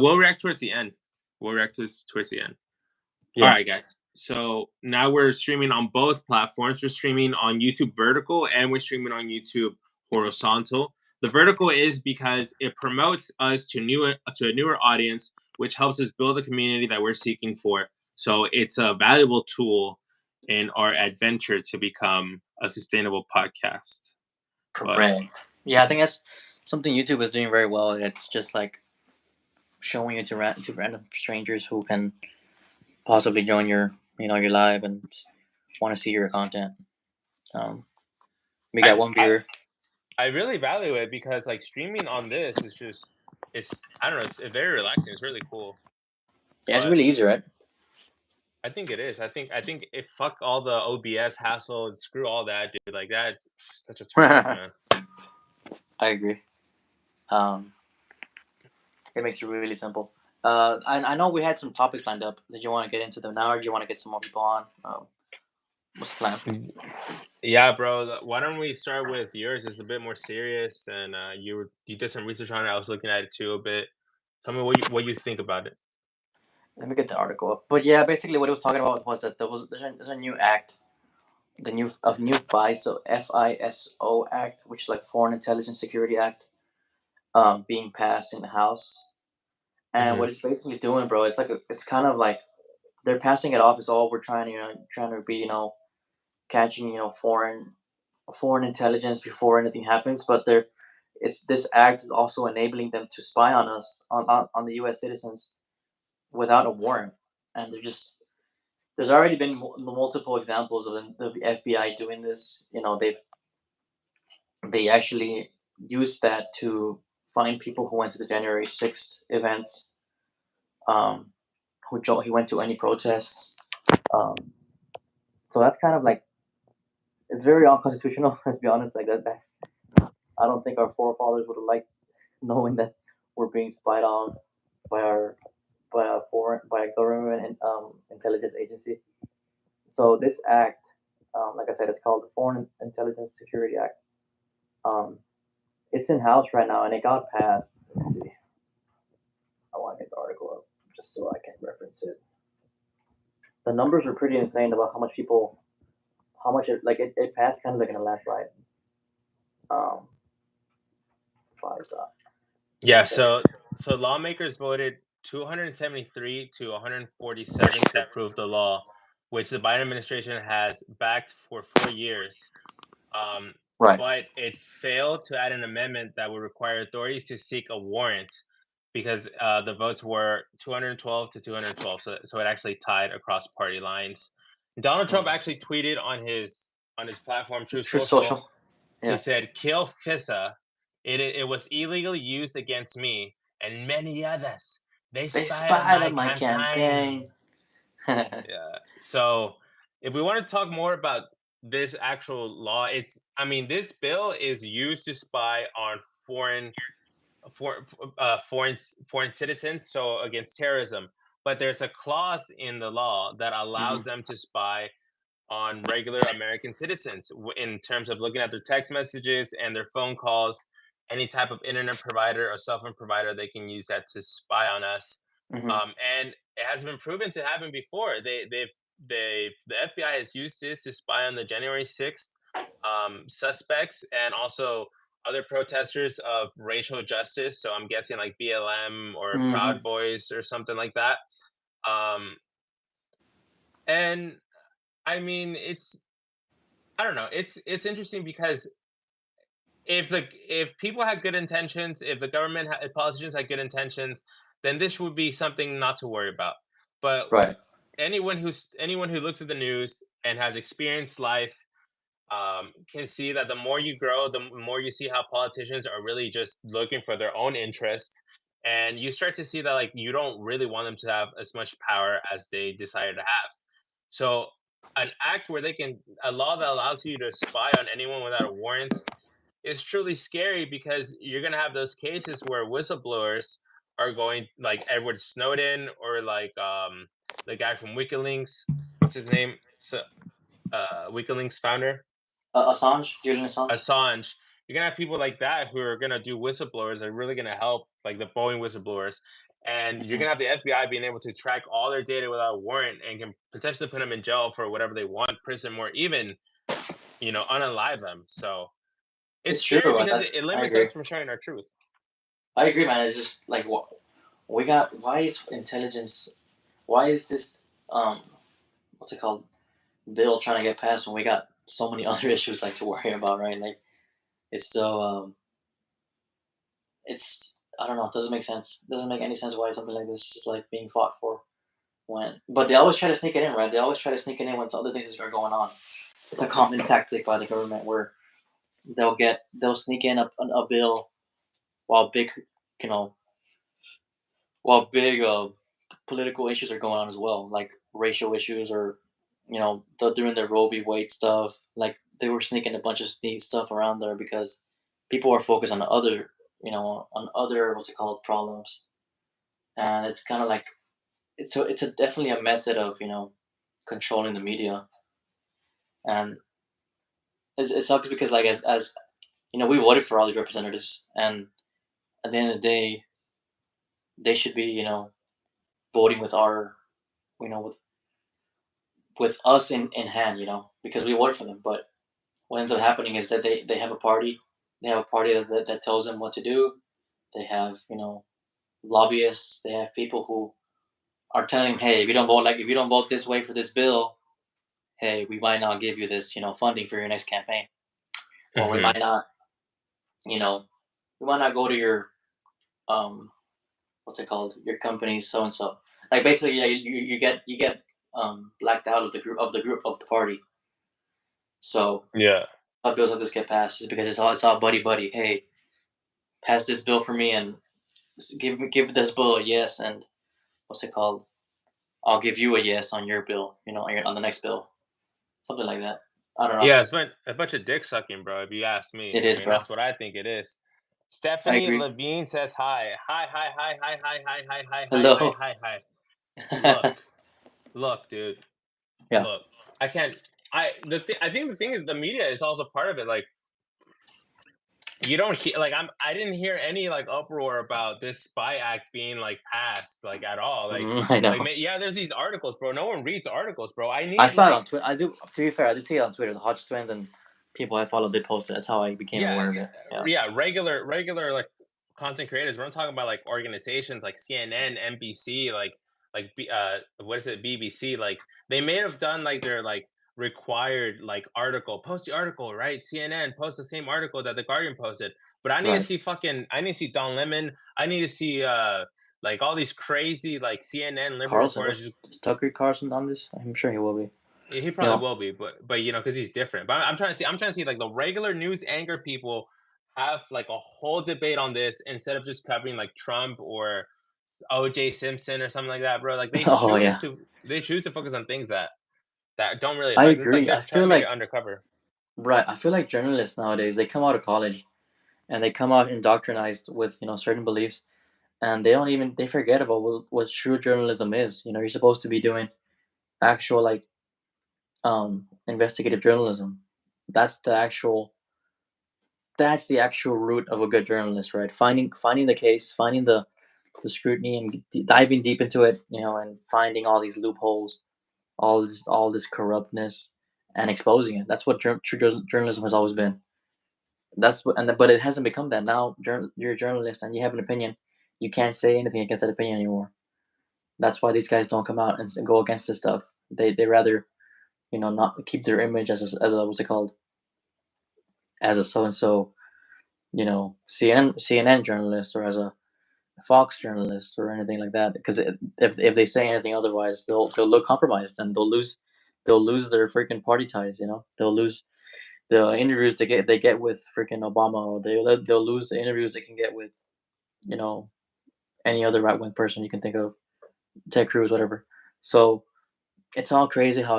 We'll react towards the end. Towards the end. All Yeah. right, guys. So now we're streaming on both platforms. We're streaming on YouTube vertical and we're streaming on YouTube horizontal. The vertical is because it promotes us to a newer audience, which helps us build a community that we're seeking for. So it's a valuable tool in our adventure to become a sustainable podcast. Correct. Yeah, I think that's something YouTube is doing very well. It's just like showing it to random strangers who can possibly join your your live and want to see your content. We got one viewer. I really value it because like streaming on this is just I don't know, it's very relaxing. It's really cool. Yeah, it's really easy, right? I think it is. I think if fuck all the OBS hassle and screw all that, dude. Like that, such a turn off, man. I agree. It makes it really simple. I know we had some topics lined up. Did you want to get into them now, or do you want to get some more people on? What's the plan? Yeah, bro. Why don't we start with yours? It's a bit more serious, and you did some research on it. I was looking at it too a bit. Tell me what you think about it. Let me get the article up. But yeah, basically what it was talking about was that there's a new act, the new FISO Act, which is like Foreign Intelligence Security Act, being passed in the House. And what it's basically doing, bro, it's kind of like they're passing it off as all we're trying to be catching foreign intelligence before anything happens, but this act is also enabling them to spy on us on the U.S. citizens without a warrant, and there's already been multiple examples of the FBI doing this. They actually used that to find people who went to the January 6th events, he went to any protests. So that's kind of like, it's very unconstitutional. Let's be honest. Like that I don't think our forefathers would have liked knowing that we're being spied on by a government and intelligence agency. So this act, like I said, it's called the Foreign Intelligence Security Act. It's in House right now, and it got passed. Let's see. I want to get the article up just so I can reference it. The numbers are pretty insane about how much it passed kind of like in the last slide. Yeah, so lawmakers voted 273 to 147 to approve the law, which the Biden administration has backed for 4 years. Right. But it failed to add an amendment that would require authorities to seek a warrant because the votes were 212 to 212. So it actually tied across party lines. Donald Trump actually tweeted on his platform, Truth Social. Yeah. He said, "Kill FISA. It was illegally used against me and many others. They spied on my campaign." Yeah. So if we want to talk more about this actual law, this bill is used to spy on foreign citizens, so against terrorism. But there's a clause in the law that allows them to spy on regular American citizens in terms of looking at their text messages and their phone calls. Any type of internet provider or cell phone provider, they can use that to spy on us. And it has been proven to happen before. The FBI has used this to spy on the January 6th suspects and also other protesters of racial justice. So I'm guessing like BLM or Proud Boys or something like that. And I mean, I don't know. It's interesting because if people had good intentions, if the government, if politicians had good intentions, then this would be something not to worry about. But anyone who looks at the news and has experienced life can see that the more you grow, the more you see how politicians are really just looking for their own interest, and you start to see that like you don't really want them to have as much power as they decided to have. So an act where a law that allows you to spy on anyone without a warrant is truly scary because you're going to have those cases where whistleblowers are going, like Edward Snowden or like the guy from WikiLeaks. What's his name? So, WikiLeaks founder? Julian Assange. Assange. You're going to have people like that who are going to do whistleblowers that are really going to help, like the Boeing whistleblowers. and you're Mhm. gonna have the FBI being able to track all their data without a warrant and can potentially put them in jail for whatever they want, prison, or even unalive them. So it's It's true. scary because I, it I limits agree. us from sharing our truth. I agree, man. It's just like what we got. Why is intelligence? Why is this what's it called bill trying to get passed when we got so many other issues like to worry about, right? Like it's so it's I don't know. It doesn't make sense. It doesn't make any sense why something like this is like being fought for when. But they always try to sneak it in, right? They always try to sneak it in when other things are going on. It's a common tactic by the government where they'll sneak in a bill while big, you know, while big political issues are going on as well, like racial issues or they're doing their Roe v. Wade stuff. Like they were sneaking a bunch of neat stuff around there because people are focused on other, on other what's it called problems, and it's kind of like it's definitely a method of controlling the media, and it sucks because like as we voted for all these representatives, and at the end of the day, they should be voting with our you know with with us in hand, because we voted for them. But what ends up happening is that they have a party. They have a party that tells them what to do. They have lobbyists. They have people who are telling them, hey, if you don't vote this way for this bill, hey, we might not give you this funding for your next campaign, or we Hmm. might not you know we might not go to your um what's it called your company's so and so. Like basically, yeah, you get blacked out of the party. So Yeah. how bills like this get passed is because it's all buddy buddy. Hey, pass this bill for me and give this bill a yes, and what's it called? I'll give you a yes on your bill. On the next bill, something like that. I don't know. Yeah, it's been a bunch of dick sucking, bro. If you ask me, It I is, mean bro. that's what I think it is. I Stephanie agree. Levine says hi. Hi, hi, hi, hi, hi, hi, hi, hi, hi, hi, Hello. hi, hi. Look, look, dude. Yeah. Look, I can't. I think the thing is the media is also part of it. Like you don't hear like I didn't hear any like uproar about this spy act being like passed like at all. I Like know. yeah, there's these articles, bro. No one reads articles, bro. I I need saw it like on Twitter. I do. To be fair, I did see it on Twitter. The Hodge twins and people I follow did post it. That's how I became yeah, aware of it. Yeah. yeah, regular like content creators. We're not talking about like organizations like CNN, NBC, what is it, BBC? Like they may have done like their like required like article, post the article, right? CNN post the same article that the Guardian posted. But Right. I need to see Don Lemon. I need to see like all these crazy like CNN liberal Carlson reporters. was Tucker Carlson on this? I'm sure he will be. He You probably know. will be, but because he's different. But I'm trying to see like the regular news anchor people have like a whole debate on this instead of just covering like Trump or OJ Simpson or something like that, bro. Like Oh yeah. they choose to focus on things that don't really I affect. It's like agree. they're I trying feel to make it like undercover. right. I feel like journalists nowadays they come out of college and they come out indoctrinized with certain beliefs, and they forget about what true journalism is. You're supposed to be doing actual like investigative journalism. That's the actual root of a good journalist, right? Finding the case, finding the scrutiny, and diving deep into it, and finding all these loopholes, all this corruptness, and exposing it. That's what true journalism has always been. But it hasn't become that now. You're a journalist and you have an opinion. You can't say anything against that opinion anymore. That's why these guys don't come out and go against this stuff. They rather not keep their image as a what's it called, as a so and so CNN journalist, or as a Fox journalist or anything like that, because if they say anything otherwise, they'll look compromised, and they'll lose their freaking party ties. They'll lose the interviews they get with freaking Obama, or they'll lose the interviews they can get with you know any other right wing person you can think of, Ted Cruz, whatever. So it's all crazy how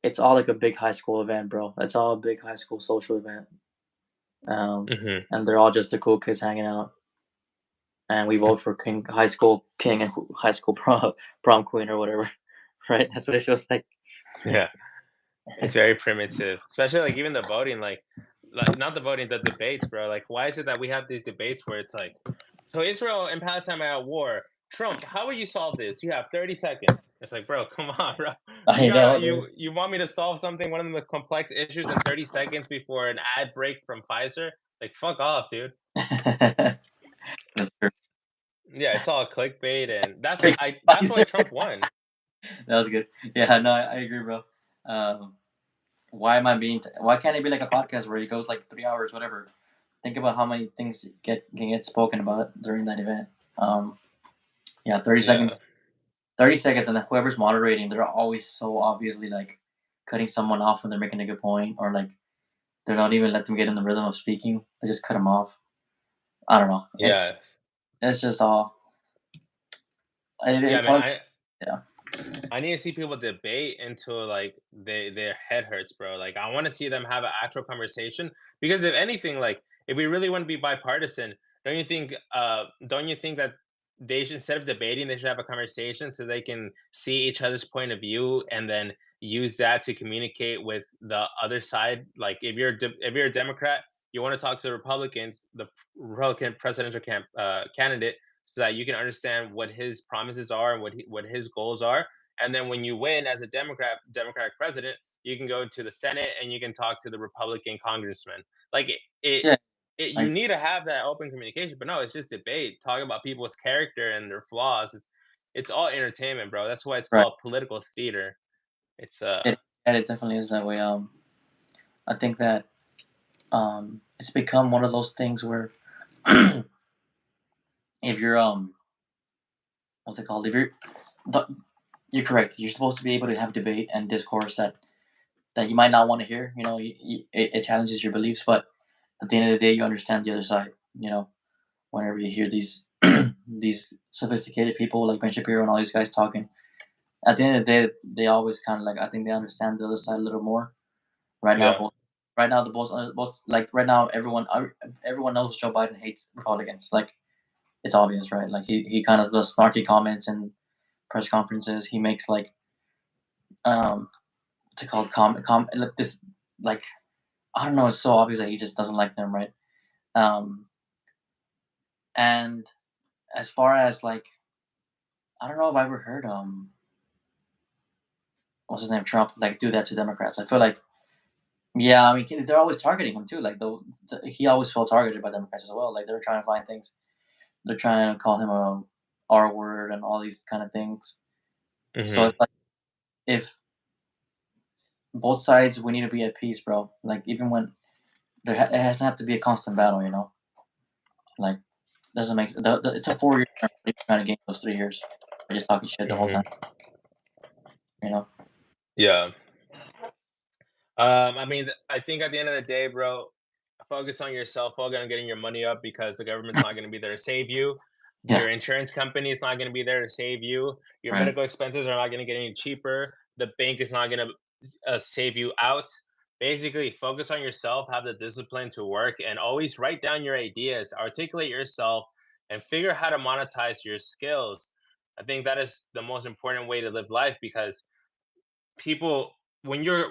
it's all like a big high school event, bro. It's all a big high school social event, um, Hmm. and they're all just the cool kids hanging out, and we vote for high school king and high school prom queen or whatever, right? That's what it feels like. Yeah, it's very primitive, especially like even the voting, like not the voting, the debates, bro. Like, why is it that we have these debates where it's like So Israel and Palestine are at war. Trump, how will you solve this? You have 30 seconds. It's like, bro, come on, bro. You I gotta know, dude. you want me to solve something, one of the complex issues in 30 seconds before an ad break from Pfizer? Like, fuck off, dude. That's true. Yeah, it's all clickbait, and Great that's why advisor. Trump won. That was good. Yeah, no, I agree, bro. Um, why am I being? Why can't it be like a podcast where it goes like 3 hours, whatever? Think about how many things get spoken about during that event. Um, yeah, 30 Yeah. seconds. 30 seconds, and then whoever's moderating, they're always so obviously like cutting someone off when they're making a good point, or like they're not even let them get in the rhythm of speaking. They just cut them off. I don't know. It's Yeah. it's just all. Yeah, It man. probably I yeah I need to see people debate until like their head hurts, bro. Like I want to see them have an actual conversation because if anything, like if we really want to be bipartisan, don't you think that they should, instead of debating, they should have a conversation so they can see each other's point of view and then use that to communicate with the other side. Like if you're a Democrat, you want to talk to the Republicans, the Republican presidential candidate, so that you can understand what his promises are and what his goals are, and then when you win as a Democratic president, you can go to the Senate and you can talk to the Republican congressman. Like yeah you like need to have that open communication. But no, it's just debate, talking about people's character and their flaws. It's all entertainment, bro. That's why it's right. called political theater. It's It definitely is that way. I think that it's become one of those things where if you're what's it called? If the, you're correct. You're supposed to be able to have debate and discourse that you might not want to hear. You know, it challenges your beliefs, but at the end of the day, you understand the other side. You know, whenever you hear these these sophisticated people like Ben Shapiro and all these guys talking, at the end of the day, they always kind of like I think they understand the other side a little more. Right now, yeah. both right now the both like right now everyone knows Joe Biden hates Republicans. Like it's obvious, right? Like he kind of does snarky comments in press conferences. He makes like what's it called like this like I don't know. It's so obvious that he just doesn't like them, right? Um, and as far as like I don't know if I ever heard what's his name Trump like do that to Democrats. I feel like yeah, I mean they're always targeting him too. Like he always felt targeted by Democrats as well. Like they're trying to find things. They're trying to call him a R word and all these kind of things. So Hmm. it's like if both sides we need to be at peace, bro. Like even when it doesn't have to be a constant battle, you know. Like doesn't make it's a 4 year term. What are you trying to gain those 3 years by just talking shit the whole time, Hmm. you know? Yeah. I mean, I think at the end of the day, bro, focus on yourself. Focus on getting your money up because the government's not going to be there to save you. Yeah, Your insurance company is not going to be there to save you. Your right. medical expenses are not going to get any cheaper. The bank is not going to save you out. Basically, focus on yourself. Have the discipline to work, and always write down your ideas. Articulate yourself, and figure how to monetize your skills. I think that is the most important way to live life because people when you're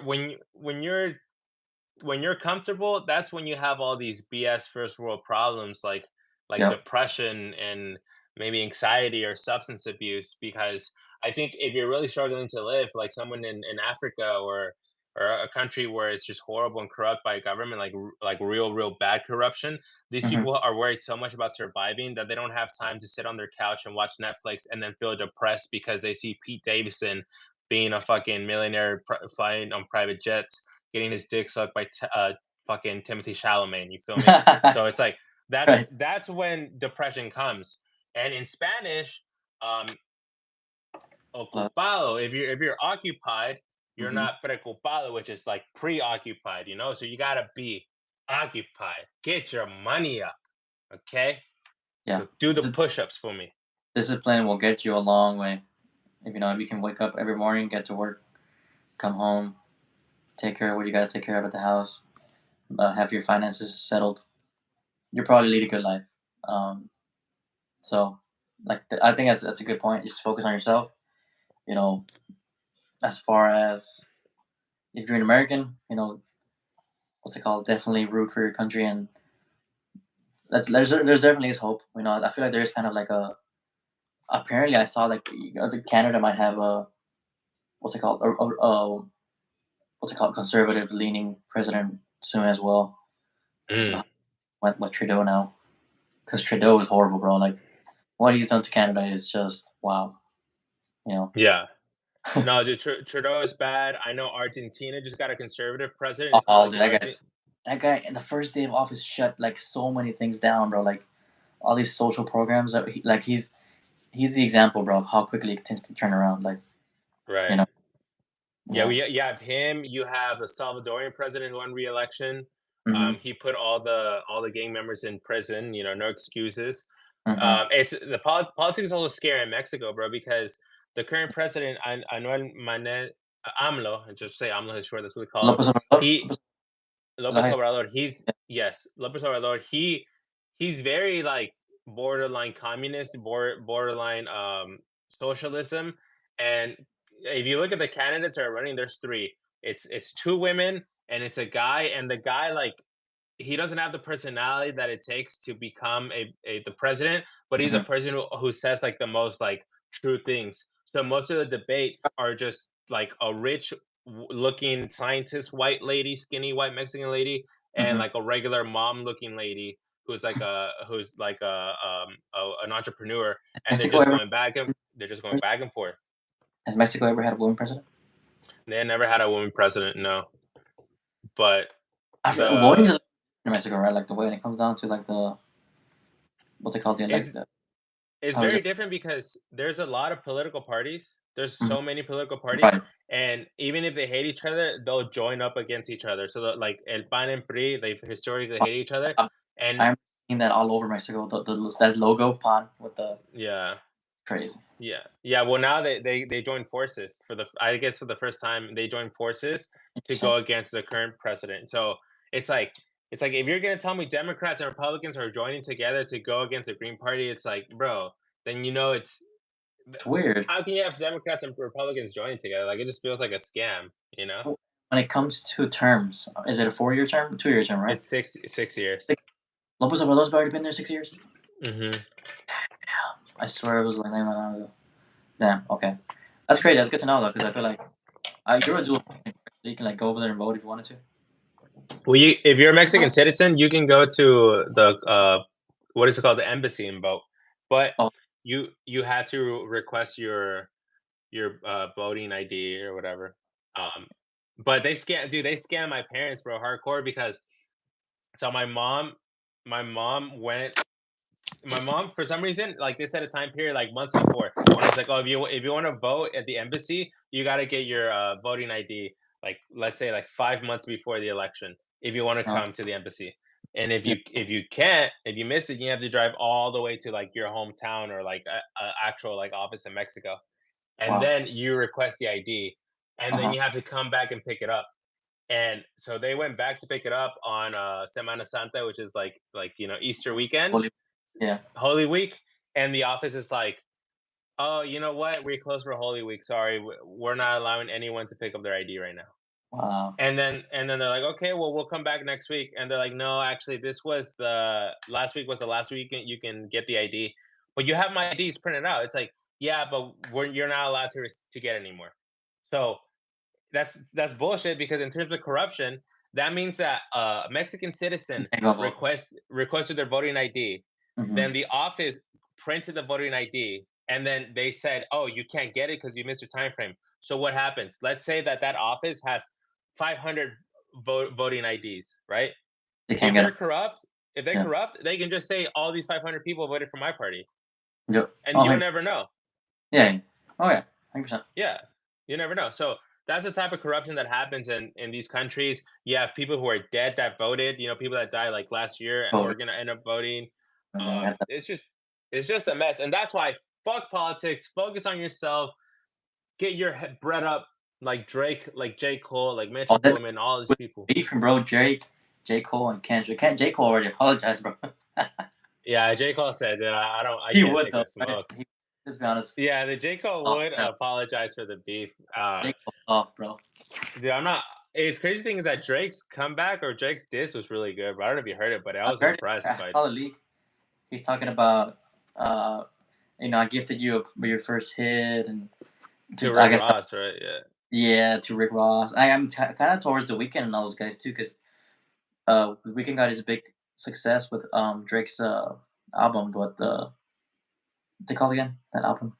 comfortable, that's when you have all these BS first world problems like Yep. depression and maybe anxiety or substance abuse. Because I think if you're really struggling to live, like someone in Africa or a country where it's just horrible and corrupt by government, like real bad corruption, these Hmm. people are worried so much about surviving that they don't have time to sit on their couch and watch Netflix and then feel depressed because they see Pete Davidson being a fucking millionaire flying on private jets, getting his dick sucked by fucking Timothy Chalamet. You feel me? So it's like Right. that's when depression comes. And in Spanish, um, ocupado. If you're occupied, you're Mm-hmm. not preocupado, which is like preoccupied. You know, so you gotta be occupied. Get your money up, okay? Yeah. So do the Dis- push-ups for me. Discipline will get you a long way. If you know, if you can wake up every morning, get to work, come home, take care of what you got to take care of at the house, have your finances settled, you'll probably lead a good life. Um, so, like, I think that's a good point. Just focus on yourself. You know, as far as if you're an American, you know, what's it called? Definitely root for your country and there's definitely is hope. I feel like there's kind of like a apparently I saw like the Canada might have a what's it called what's it called conservative leaning president soon as well because Mm, what Trudeau now because Trudeau is horrible, bro. Like what he's done to Canada is just wow. You know. yeah. No, dude, Trudeau is bad. I know Argentina just got a conservative president. Oh, Like dude, in Argent that guy in the first day of office shut like so many things down, bro. Like all these social programs that he's the example, bro, of how quickly things can turn around. Like you right. know, Yeah, yeah. you have him, you have the Salvadorian president who won re-election. Mm-hmm. He put all the gang members in prison, you know, no excuses. Mm-hmm. It's the politics is also scary in Mexico, bro, because the current president, Anuel Manuel AMLO, and just say AMLO is short, that's what we call him. Lopez Obrador. He Was that Lopez high Obrador, he's school? yes, Lopez Obrador, he's very like borderline communist, borderline socialism. And if you look at the candidates that are running, there's three. It's two women and it's a guy, and the guy like he doesn't have the personality that it takes to become the president, but he's a Mm-hmm. person who says like the most like true things. So most of the debates are just like a rich looking scientist white lady, skinny white Mexican lady, and Mm-hmm. like a regular mom looking lady who's like an entrepreneur, and Mexico ever they're just going back and forth. has Mexico ever had a woman president? They never had a woman president, no. But I feel voting the in Mexico, right? Like the way when it comes down to like the what's it called? The it's like the It's how is very it? different because there's a lot of political parties. There's Mhm. so many political parties, Right. and even if they hate each other, they'll join up against each other. So that, like El PAN and PRI, they historically hate each other, Um, and I'm seeing that all over Mexico. That logo pawn with the yeah, crazy. yeah. Well, now they joined forces for the I guess for the first time they joined forces to Interesting. go against the current president. So it's like it's like if you're gonna tell me Democrats and Republicans are joining together to go against the Green Party, it's like, bro, then you know It's weird. how can you have Democrats and Republicans joining together? Like it just feels like a scam, you know? When it comes to terms, is it a 4 year term? 2 year term, right? It's six years. 6 Lopez Obrador's already been there 6 years? Hmm. I swear it was like 9 months ago. Damn, okay. That's crazy. That's good to know though, because I feel like you're a dual citizen, so you can like go over there and vote if you wanted to. Well, if you're a Mexican citizen, you can go to the what is it called, the embassy and vote, but Oh, you had to request your voting ID or whatever. Um, but they scam my parents, bro, hardcore because so my mom went my mom for some reason like they set a time period like months before when it's like, oh, if you want to vote at the embassy, you got to get your voting ID like let's say like 5 months before the election if you want to no. come to the embassy. And Yeah. if you miss it, you have to drive all the way to like your hometown or like a actual like office in Mexico, and Wow. then you request the ID, and then Uh-huh. you have to come back and pick it up. And so they went back to pick it up on Semana Santa, which is like you know Easter weekend, Holy- Yeah. Holy Week, and the office is like, "Oh, you know what? We're closed for Holy Week. Sorry, we're not allowing anyone to pick up their ID right now." Wow. And then they're like, "Okay, well, we'll come back next week." And they're like, "No, actually, this was the last week was the last week you can get the ID, but you have my IDs printed out." It's like, "Yeah, but you're not allowed to get anymore." So that's bullshit because in terms of corruption, that means that a Mexican citizen Can't go vote. requested their voting ID, Mm-hmm. then the office printed the voting ID, and then they said, "Oh, you can't get it because you missed your time frame." So what happens? Let's say that office has 500 voting IDs, right? They can't If get they're them. corrupt, Yeah. they can just say all these 500 people voted for my party, Yep. and Oh, you'll 100. never know. Yeah. Oh, yeah. 100%. Yeah, you never know. So that's the type of corruption that happens in these countries. You have people who are dead that voted. You know, people that died like last year who Voted. are gonna end up voting. And then you have that. It's just a mess, and that's why fuck politics. Focus on yourself. Get your head bread up like Drake, like J Cole, like Oh, Metro that's Boomin, all these with people. beefing, bro. J. Cole and Kendrick. J. Cole already apologized, bro. Yeah, J Cole said that I He can't would take though, the right? smoke. Let's be honest. Yeah, the J Cole Off would rip. apologize for the beef. J. Cole's off, bro. Dude, I'm not. it's crazy thing is that Drake's comeback or Drake's diss was really good, but I don't know if you heard it, but I I was heard it. impressed I by. saw the leak. He's talking about, uh, I gifted you your first hit, and To I Rick guess Ross, right? Yeah. yeah, to Rick Ross. I am kind of towards the weekend and all those guys too, because the weekend got his big success with Drake's album. What's it called again? That album.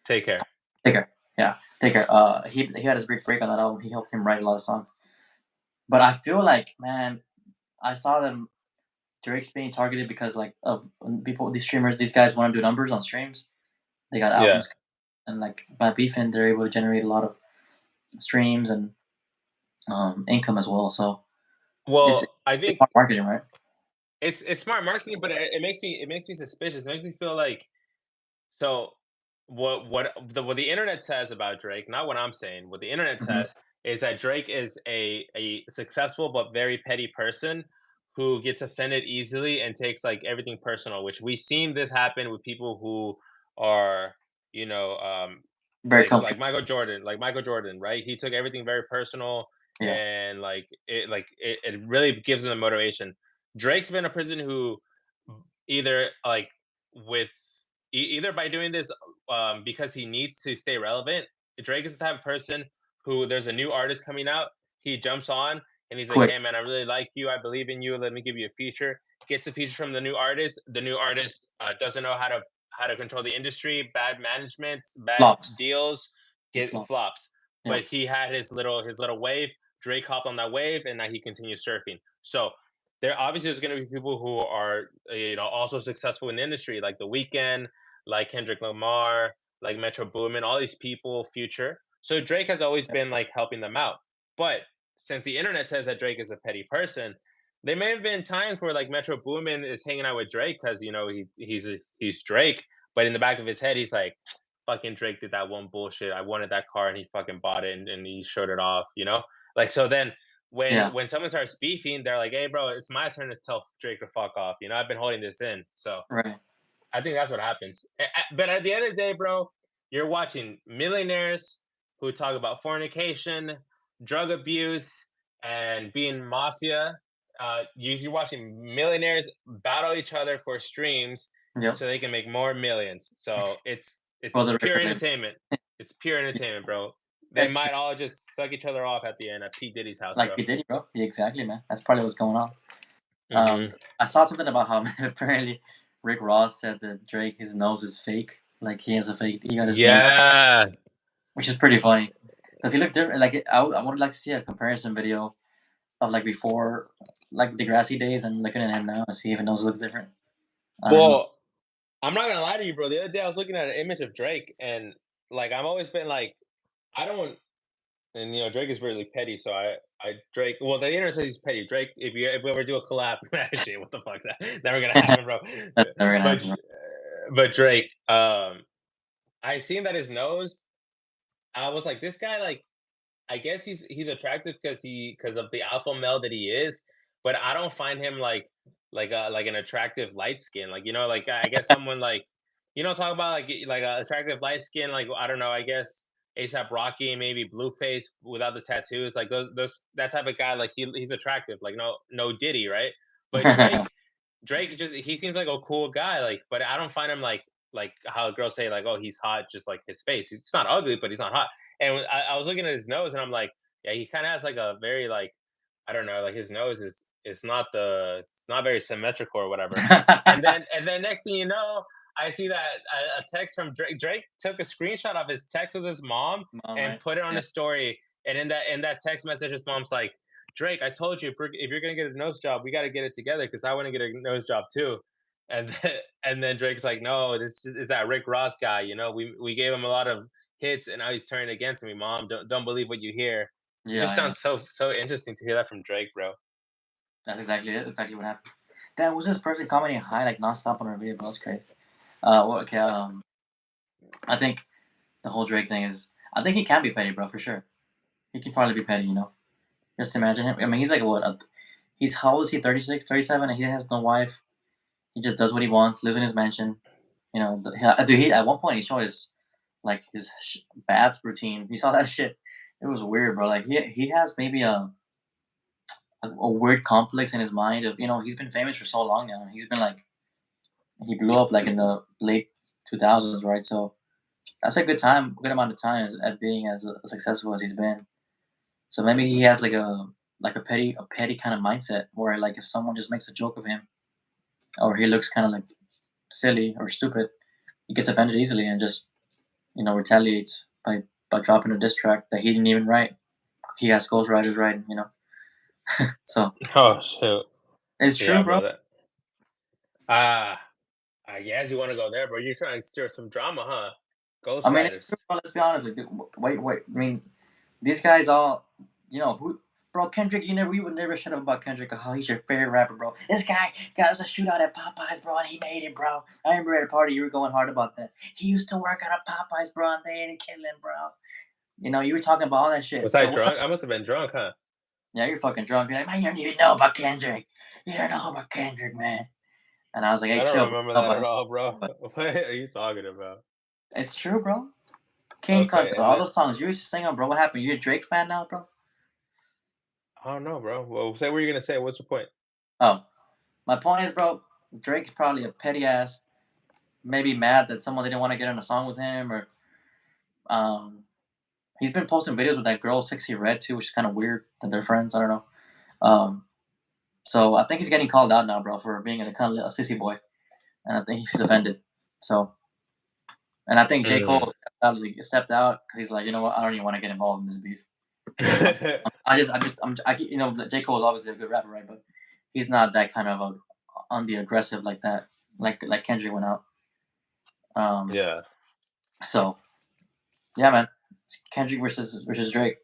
Take care. Take care. Yeah, take care. He had his big break on that album. He helped him write a lot of songs. But I feel like, man, I saw them Drake's being targeted because like of people, these streamers, these guys want to do numbers on streams. They got Yeah. albums, and like by beefing, they're able to generate a lot of streams and income as well. So it's Well, I it's think smart marketing, right? it's smart marketing, but it makes me suspicious. It makes me feel like so what the internet says about Drake, not what I'm saying, what the internet Hmm. says is that Drake is a successful but very petty person who gets offended easily and takes like everything personal, which we've seen this happen with people who are, you know, Very like comfortable. Michael Jordan, right? He took everything very personal Yeah, and it really gives him the motivation. Drake's been a person who either like with either by doing this because he needs to stay relevant. Drake is the type of person who there's a new artist coming out, he jumps on and he's like, quick "Hey man, I really like you. I believe in you. Let me give you a feature." Gets a feature from the new artist. The new artist doesn't know how to control the industry, bad management, bad flops. deals, It get flops. flops. Yeah, But he had his little wave. Drake hopped on that wave, and now he continues surfing. So there obviously is going to be people who are also successful in the industry, like The Weeknd, like Kendrick Lamar, like Metro Boomin, all these people, Future. So Drake has always yeah. been like helping them out. But since the internet says that Drake is a petty person, there may have been times where like Metro Boomin is hanging out with Drake because he's Drake, but in the back of his head he's like, fucking Drake did that one bullshit. I wanted that car and he fucking bought it and he showed it off, you know? Like so then Yeah, when someone starts beefing, they're like, "Hey, bro, it's my turn to tell Drake to fuck off." You know, I've been holding this in, so right. I think that's what happens. But at the end of the day, bro, you're watching millionaires who talk about fornication, drug abuse, and being mafia. You're watching millionaires battle each other for streams Yep. so they can make more millions. So For it's the pure record label. entertainment. It's pure Yeah, entertainment, bro. They that's might all just suck each other off at the end at P Diddy's house, like bro. P Diddy, bro. Yeah, exactly, man. That's probably what's going on. Hmm. I saw something about how apparently Rick Ross said that Drake his nose is fake. Like he has a fake. He got his nose, Yeah. which is pretty funny. Does he look different? Like I would like to see a comparison video of like before, like the grassy days, and looking at him now and see if his nose looks different. I don't know. Well, I'm not gonna lie to you, bro. The other day I was looking at an image of Drake, and like I've always been like, I don't, and Drake is really petty. So I Drake. Well, the internet says he's petty. Drake, if we ever do a collab, shit, what the fuck's that? Never gonna happen, bro. That's never gonna But happen, bro. but Drake, I seen that his nose. I was like, this guy, like, I guess he's attractive because of the alpha male that he is, but I don't find him like an attractive light skin. Like like I guess someone like talk about like a attractive light skin. Like I don't know. I guess ASAP Rocky, maybe Blueface without the tattoos. Like those that type of guy. Like he's attractive. Like no Diddy, right? But Drake just he seems like a cool guy, like, but I don't find him like how girls say like, oh, he's hot, just like his face. He's not ugly, but he's not hot. And I was looking at his nose, and I'm like, yeah, he kind of has like a very like I don't know, like his nose is not it's not very symmetrical or whatever. And then next thing you know, I see that a text from Drake. Drake took a screenshot of his text with his mom Mom, and right? put it on Yeah, his story. And in that text message, his mom's like, Drake, I told you if you're gonna get a nose job, we got to get it together because I want to get a nose job too. And then, and then Drake's like, no, this is that Rick Ross guy. We gave him a lot of hits, and now he's turning against me. Mom, don't believe what you hear. It yeah, just I know. sounds so interesting to hear that from Drake, bro. That's exactly it. That's exactly what happened. Damn, was this person commenting hi like nonstop on our video, bro? That's crazy. Well, okay. I think the whole Drake thing is. I think he can be petty, bro, for sure. He can probably be petty, you know. Just imagine him. I mean, he's like what? He's how old is he? 36, 37, and he has no wife. He just does what he wants, lives in his mansion. You know, dude. He at one point he showed his bath routine. You saw that shit. It was weird, bro. Like he has maybe a weird complex in his mind of he's been famous for so long now. He's been like he blew up like in the late 2000s, right? So that's a good amount of time at being as successful as he's been. So maybe he has like a petty kind of mindset where like if someone just makes a joke of him or he looks kind of like silly or stupid, he gets offended easily and just retaliates by dropping a diss track that he didn't even write. He has ghostwriters writing. So Oh shoot. it's Yeah, true, bro. bro. Ah, I guess you want to go there, bro. You're trying to stir some drama, huh? I mean, it's true, Ghostwriters. bro. Let's be honest. Like, wait. I mean, these guys all, who, bro? Kendrick, you would never shut up about Kendrick. How he's your favorite rapper, bro. This guy got us a shootout at Popeyes, bro, and he made it, bro. I remember at a party you were going hard about that. He used to work at a Popeyes, bro, and they didn't kill him, bro. You were talking about all that shit. Was I So what's up? drunk? I must have been drunk, huh? Yeah, you're fucking drunk. You're like, man, you don't even know about Kendrick. You don't know about Kendrick, man. And I was like, hey, I chill, don't bro. remember No, that at all, bro. but What are you talking about? it's true, bro. King Okay, Kunta, and all then those songs you used to sing on, bro. What happened? You a Drake fan now, bro? I don't know, bro. Well, say what you're gonna say. What's the point? Oh, my point is, bro, Drake's probably a petty ass, maybe mad that someone didn't want to get on a song with him, or um, he's been posting videos with that girl, Sexy Red, too, which is kind of weird that they're friends. I don't know. Um, so I think he's getting called out now, bro, for being a kind of a sissy boy, and I think he's offended. So, and I think J Mm. Cole stepped out because he's like, you know what, I don't even want to get involved in this beef. J Cole is obviously a good rapper, right? But he's not that kind of on the aggressive like that, like Kendrick went out. Um, Yeah, so yeah, man, it's Kendrick versus Drake.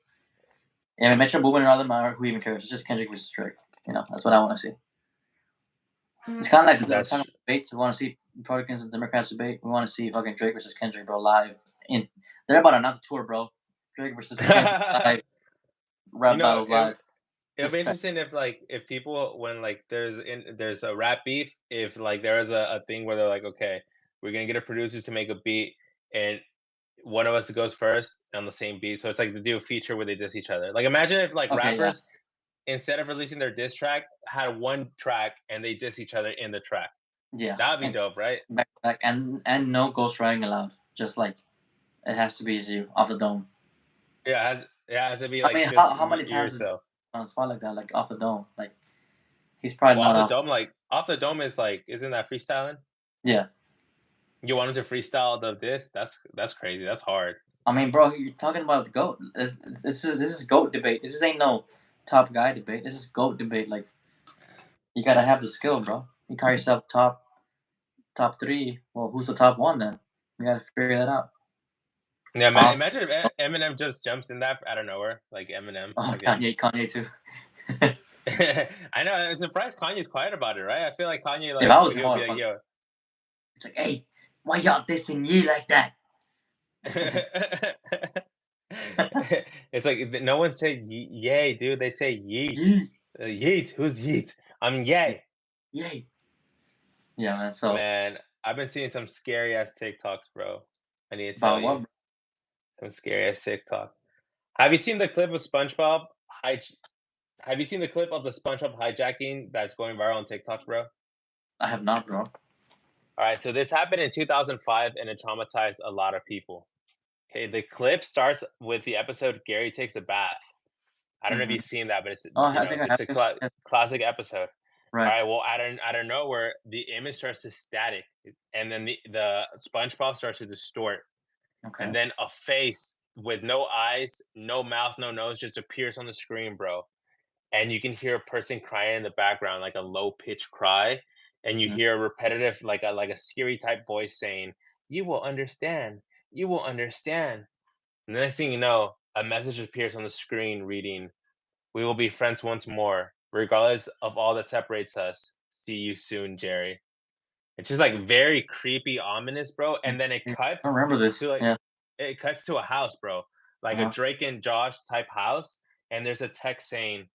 Yeah, I mean, Metro Boomin and all them are who even cares? It's just Kendrick versus Drake. That's what I want to see. It's kind of like we're talking that's about debates. We want to see Republicans and Democrats debate. We want to see fucking Drake versus Kendrick, bro, live. They're about to announce a tour, bro. Drake versus Kendrick live, you rap know, battles live. it'll Just be trash. interesting if people when like there's a rap beef, if like there is a thing where they're like, okay, we're gonna get a producer to make a beat and one of us goes first on the same beat. So it's like they do a feature where they diss each other. Like imagine if like Okay, yeah, rappers instead of releasing their diss track had one track and they diss each other in the track. yeah, That would be and dope, right? back to back, and no ghostwriting allowed. Just like it has to be you off the dome. Yeah, it has to be I like mean, just how many times is yourself. on a spot like that, like off the dome? Like he's probably Well, not off. off the dome is like, isn't that freestyling? Yeah, You wanted to freestyle the diss? That's crazy. That's hard. I mean, bro, you're talking about the goat. This is goat debate. This ain't no top guy debate. This is goat debate. Like you gotta have the skill, bro. You call yourself top three. Well, who's the top one then? You gotta figure that out. Yeah, Off. imagine if Eminem just jumps in that out of nowhere, like Eminem Oh, again. Kanye too. I know. I'm surprised Kanye's quiet about it, right? I feel like Kanye, If like I was him, I he'll would be have like, fucked. "Yo." It's like, hey, why y'all dissing ye like that? It's like no one said yay, dude. They say yeet. Ye, Yeet. Who's yeet? I'm yay. yay. Yeah, man. So Man, I've been seeing some scary ass TikToks, bro. I need to tell about what, you bro? some scary ass TikTok. Have you seen the clip of SpongeBob? Hij- Have you seen the clip of the SpongeBob hijacking that's going viral on TikTok, bro? I have not, bro. All right, so this happened in 2005 and it traumatized a lot of people. Okay, the clip starts with the episode Gary takes a bath. I don't know if Hmm. you've seen that, but it's Oh, I think I have it's a this. Yeah, classic episode. All right. right, well, out of nowhere, the image starts to static, and then the SpongeBob starts to distort, Okay. and then a face with no eyes, no mouth, no nose just appears on the screen, bro. And you can hear a person crying in the background, like a low pitched cry, and you Mhm. hear a repetitive, like a Siri type voice saying, "You will understand. You will understand." And the next thing you know, a message appears on the screen reading, "We will be friends once more, regardless of all that separates us. See you soon, Jerry." It's just like very creepy, ominous, bro. Yeah, And then it yeah. I cuts remember to this. like Yeah. it cuts to a house, bro. Like a Uh-huh. Drake and Josh type house. And there's a text saying,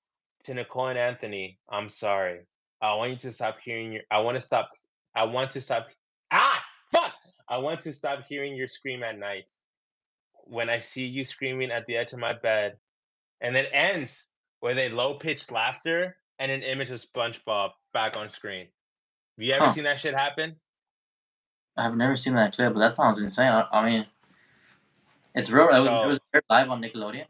"To Nicole and Anthony, I'm sorry. I want you to stop hearing your I want to stop ah fuck! I want to stop hearing your scream at night. when I see you screaming at the edge of my bed, and then ends with a low pitched laughter and an image of SpongeBob back on screen. Have you ever Huh. seen that shit happen? I've never seen that clip, but that sounds insane. I mean, it's real. It was So live on Nickelodeon.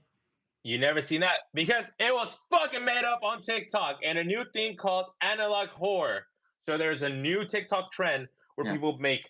you never seen that because it was fucking made up on TikTok and a new thing called analog horror. So there's a new TikTok trend where Yeah. people make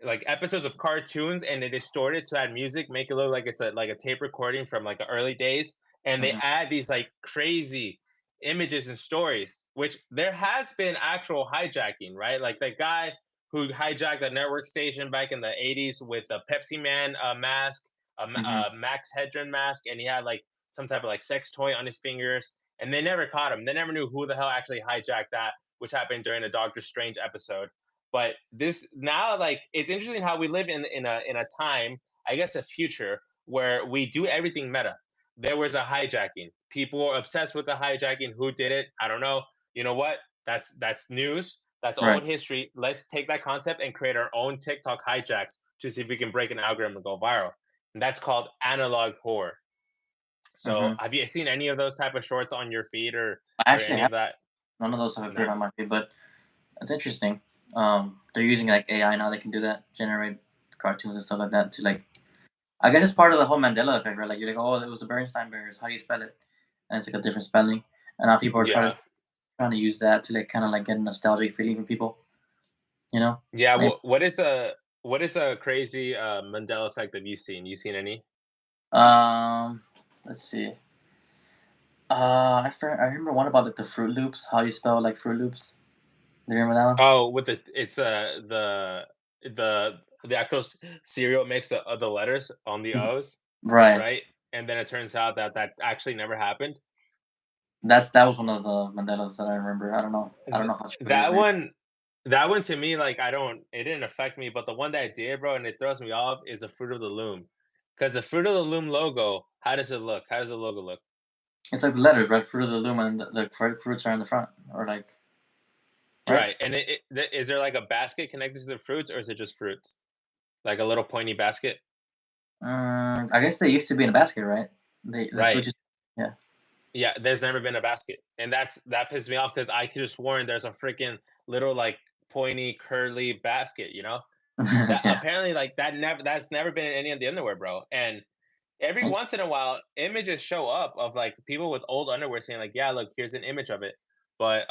like episodes of cartoons and they distort it to add music, make it look like it's a tape recording from like the early days, and they Hmm. add these like crazy images and stories. Which there has been actual hijacking, right? Like that guy who hijacked a network station back in the '80s with a Pepsi Man mask, Hmm. a Max Hedron mask, and he had like some type of like sex toy on his fingers, and they never caught him. They never knew who the hell actually hijacked that, which happened during a Doctor Strange episode. But this now, like, it's interesting how we live in a time, I guess, a future where we do everything meta. There was a hijacking. People are obsessed with the hijacking. Who did it? I don't know. You know what? That's news. That's Right. old history. Let's take that concept and create our own TikTok hijacks to see if we can break an algorithm and go viral. And that's called analog horror. So, Hmm. have you seen any of those type of shorts on your feed I or actually any have of that? none of those have appeared Nah. on my feed, but it's interesting. They're using like AI now. They can do that, generate cartoons and stuff like that to like. I guess it's part of the whole Mandela effect, right? Like you're like, oh, it was the Bernstein Bears. How do you spell it? And it's like a different spelling. And now people are Yeah. trying to use that to like kind of like get a nostalgic feeling from people. You know? Yeah, Maybe. what is a crazy, Mandela effect that you've seen? You seen any? Um, let's see. I remember one about like the Fruit Loops. How you spell like Fruit Loops? Do you remember that one? Oh, with it's, the actual cereal mix of the letters on the Mhm. O's, Right. right? And then it turns out that that actually never happened. That was one of the Mandelas that I remember. I don't know. I don't Th know how true it is. that Maybe. one that one to me, like, I don't it didn't affect me, but the one that did, bro, and it throws me off is the Fruit of the Loom. Because the Fruit of the Loom logo, how does it look? How does the logo look? It's like the letters, right? Fruit of the Loom, and the fruits are in the front, or like, right? Right, and is there, like, a basket connected to the fruits, or is it just fruits? Like a little pointy basket? I guess they used to be in a basket, right? The fruit Right. just, yeah. Yeah, there's never been a basket, and that pisses me off because I could have sworn there's a freaking little, like, pointy, curly basket, you know? That Yeah. apparently, like, that's never been in any of the underwear, bro, and every once in a while, images show up of, like, people with old underwear saying, like, "Yeah, look, here's an image of it." But,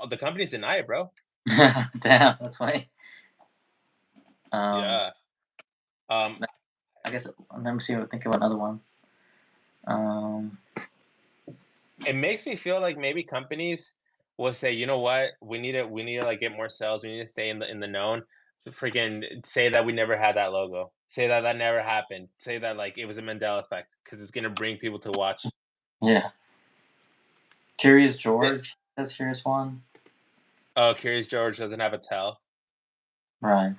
the companies deny it, bro. Damn, that's funny. Um, Yeah. Um, I guess let me see. Think of another one. Um, it makes me feel like maybe companies will say, "You know what? We need to, like, get more sales. We need to stay in the known. So freaking say that we never had that logo. Say that that never happened. Say that, like, it was a Mandela effect because it's gonna bring people to watch." yeah. Curious Eh George says here's one. oh, Curious George doesn't have a tell. Right.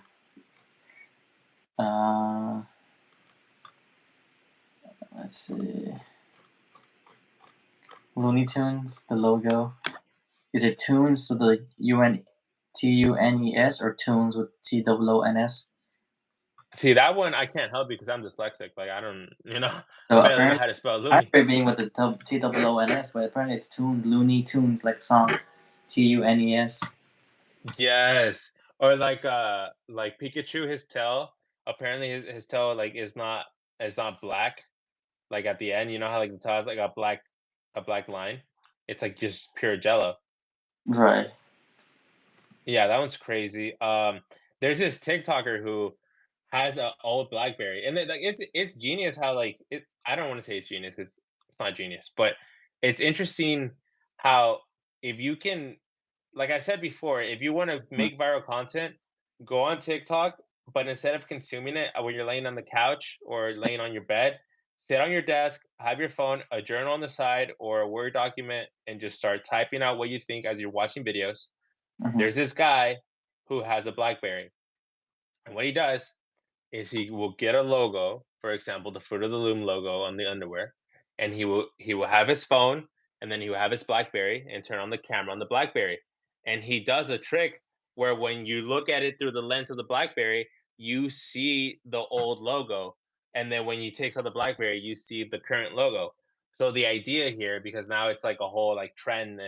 Uh, let's see. Looney Tunes, the logo. Is it Tunes with the Tunes or Tunes with Tons? See, that one I can't help because I'm dyslexic, like, I don't I So barely know apparently, how to spell I loony. remember it being with the Tons, but apparently it's Tunes, Looney Tunes, like a song. Tunes. Yes. Or like Pikachu, his tail, apparently his tail, like, is not black, like, at the end, you know how, like, the tail has, like, a black line? It's, like, just pure Jello. Right. Yeah, that one's crazy. There's this TikToker who has a old BlackBerry, and then, like, it's genius how, like, I don't wanna say it's genius because it's not genius, but it's interesting how if you can like I said before, if you want to Mm. make viral content, go on TikTok, but instead of consuming it when you're laying on the couch or laying on your bed, sit on your desk, have your phone, a journal on the side, or a Word document, and just start typing out what you think as you're watching videos. Mhm. There's this guy who has a BlackBerry, and what he does is he will get a logo, for example, the Fruit of the Loom logo on the underwear, and he will have his phone, and then he will have his BlackBerry and turn on the camera on the BlackBerry, and he does a trick where when you look at it through the lens of the BlackBerry, you see the old logo, and then when you take out the BlackBerry, you see the current logo. So the idea here, because now it's like a whole like trend,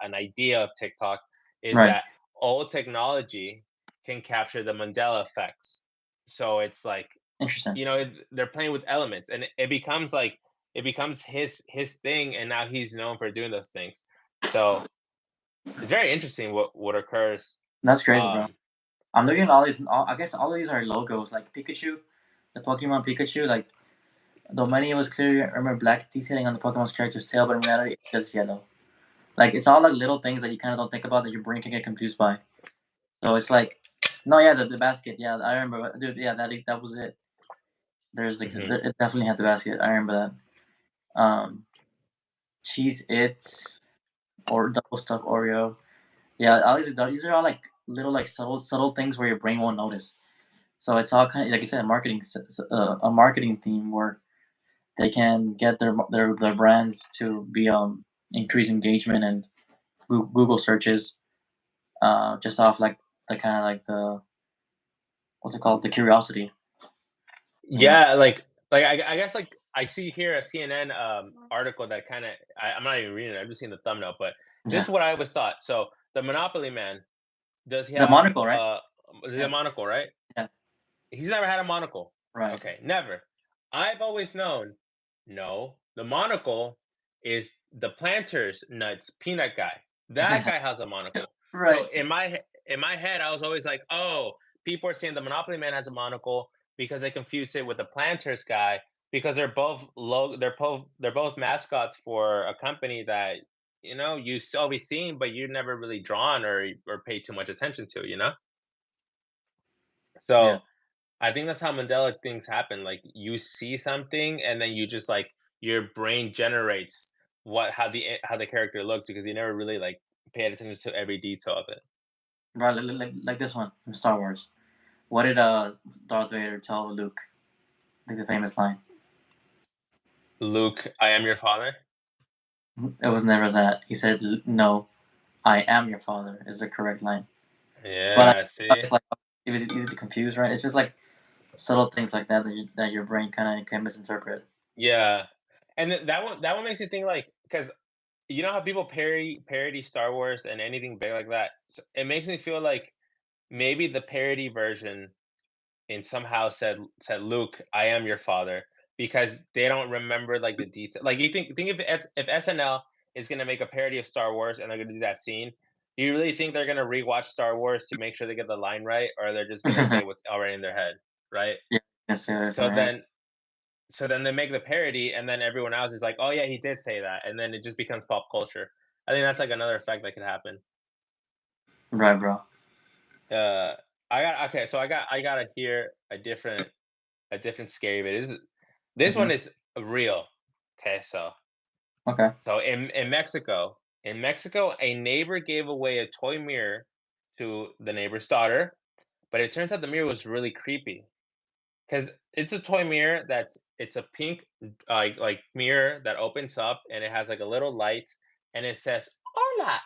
an idea of TikTok, is Right. that old technology can capture the Mandela effects. So it's like, Interesting. they're playing with elements, and it becomes like it becomes his thing, and now he's known for doing those things. So it's very interesting what occurs. That's crazy, bro. Um, I'm looking at all these. I guess all of these are logos, like Pikachu, the Pokemon Pikachu. Like, though many was clear, I remember black detailing on the Pokemon's character's tail, but in reality, it's just yellow. Like, it's all like little things that you kind of don't think about that your brain can get confused by. So it's like, no, yeah, the basket. Yeah, I remember, dude. Yeah, that was it. There's like, mhm. it definitely had the basket. I remember that. Cheese Its or double stuffed Oreo. Yeah, all these are all like little like subtle things where your brain won't notice. So it's all kind of like you said, a marketing theme where they can get their brands to be increase engagement and Google searches just off like the kind of like the what's it called, the curiosity, you know. Yeah, like I guess like I see here a CNN article that kind of I'm not even reading it. I'm just seeing the thumbnail, but this Yeah, is what I always thought. So the Monopoly man, does he the have monocle, right? is he a Yeah, monocle, right? yeah, He's never had a monocle. right. Okay, never. I've always known, no, the monocle is the Planters Nuts peanut guy. That guy has a monocle. So Right. in my head, I was always like, oh, people are saying the Monopoly man has a monocle because they confused it with the Planters guy because they're both mascots for a company that always seen, but you never really drawn or paid too much attention to. Yeah. So I think that's how Mandela things happen. Like you see something, and then you just like your brain generates how the character looks because you never really like paid attention to every detail of it. Right, like this one from Star Wars. What did Darth Vader tell Luke? I think the famous line. Luke, I am your father. It was never that. He said, "No, I am your father." Is the correct line. But Yeah, it's see, like it was easy to confuse, right? It's just like subtle things like that that your brain kind of can misinterpret. yeah, and that one makes you think like because you know how people parody Star Wars and anything big like that. So it makes me feel like maybe the parody version and somehow said Luke, I am your father because they don't remember like the detail. Like you think if SNL is gonna make a parody of Star Wars and they're gonna do that scene, do you really think they're gonna rewatch Star Wars to make sure they get the line right, or they're just gonna say what's already in their head, right? Yeah, yes, yeah, it's in So their head. then so then they make the parody, and then everyone else is like, oh yeah, he did say that, and then it just becomes pop culture. I think that's like another effect that could happen. Right, bro. Uh, I got okay, so I gotta hear a different scary bit. This Hmm. one is real. Okay, so Okay. in Mexico, a neighbor gave away a toy mirror to the neighbor's daughter, but it turns out the mirror was really creepy because it's a toy mirror it's a pink like mirror that opens up and it has like a little light and it says "Hola,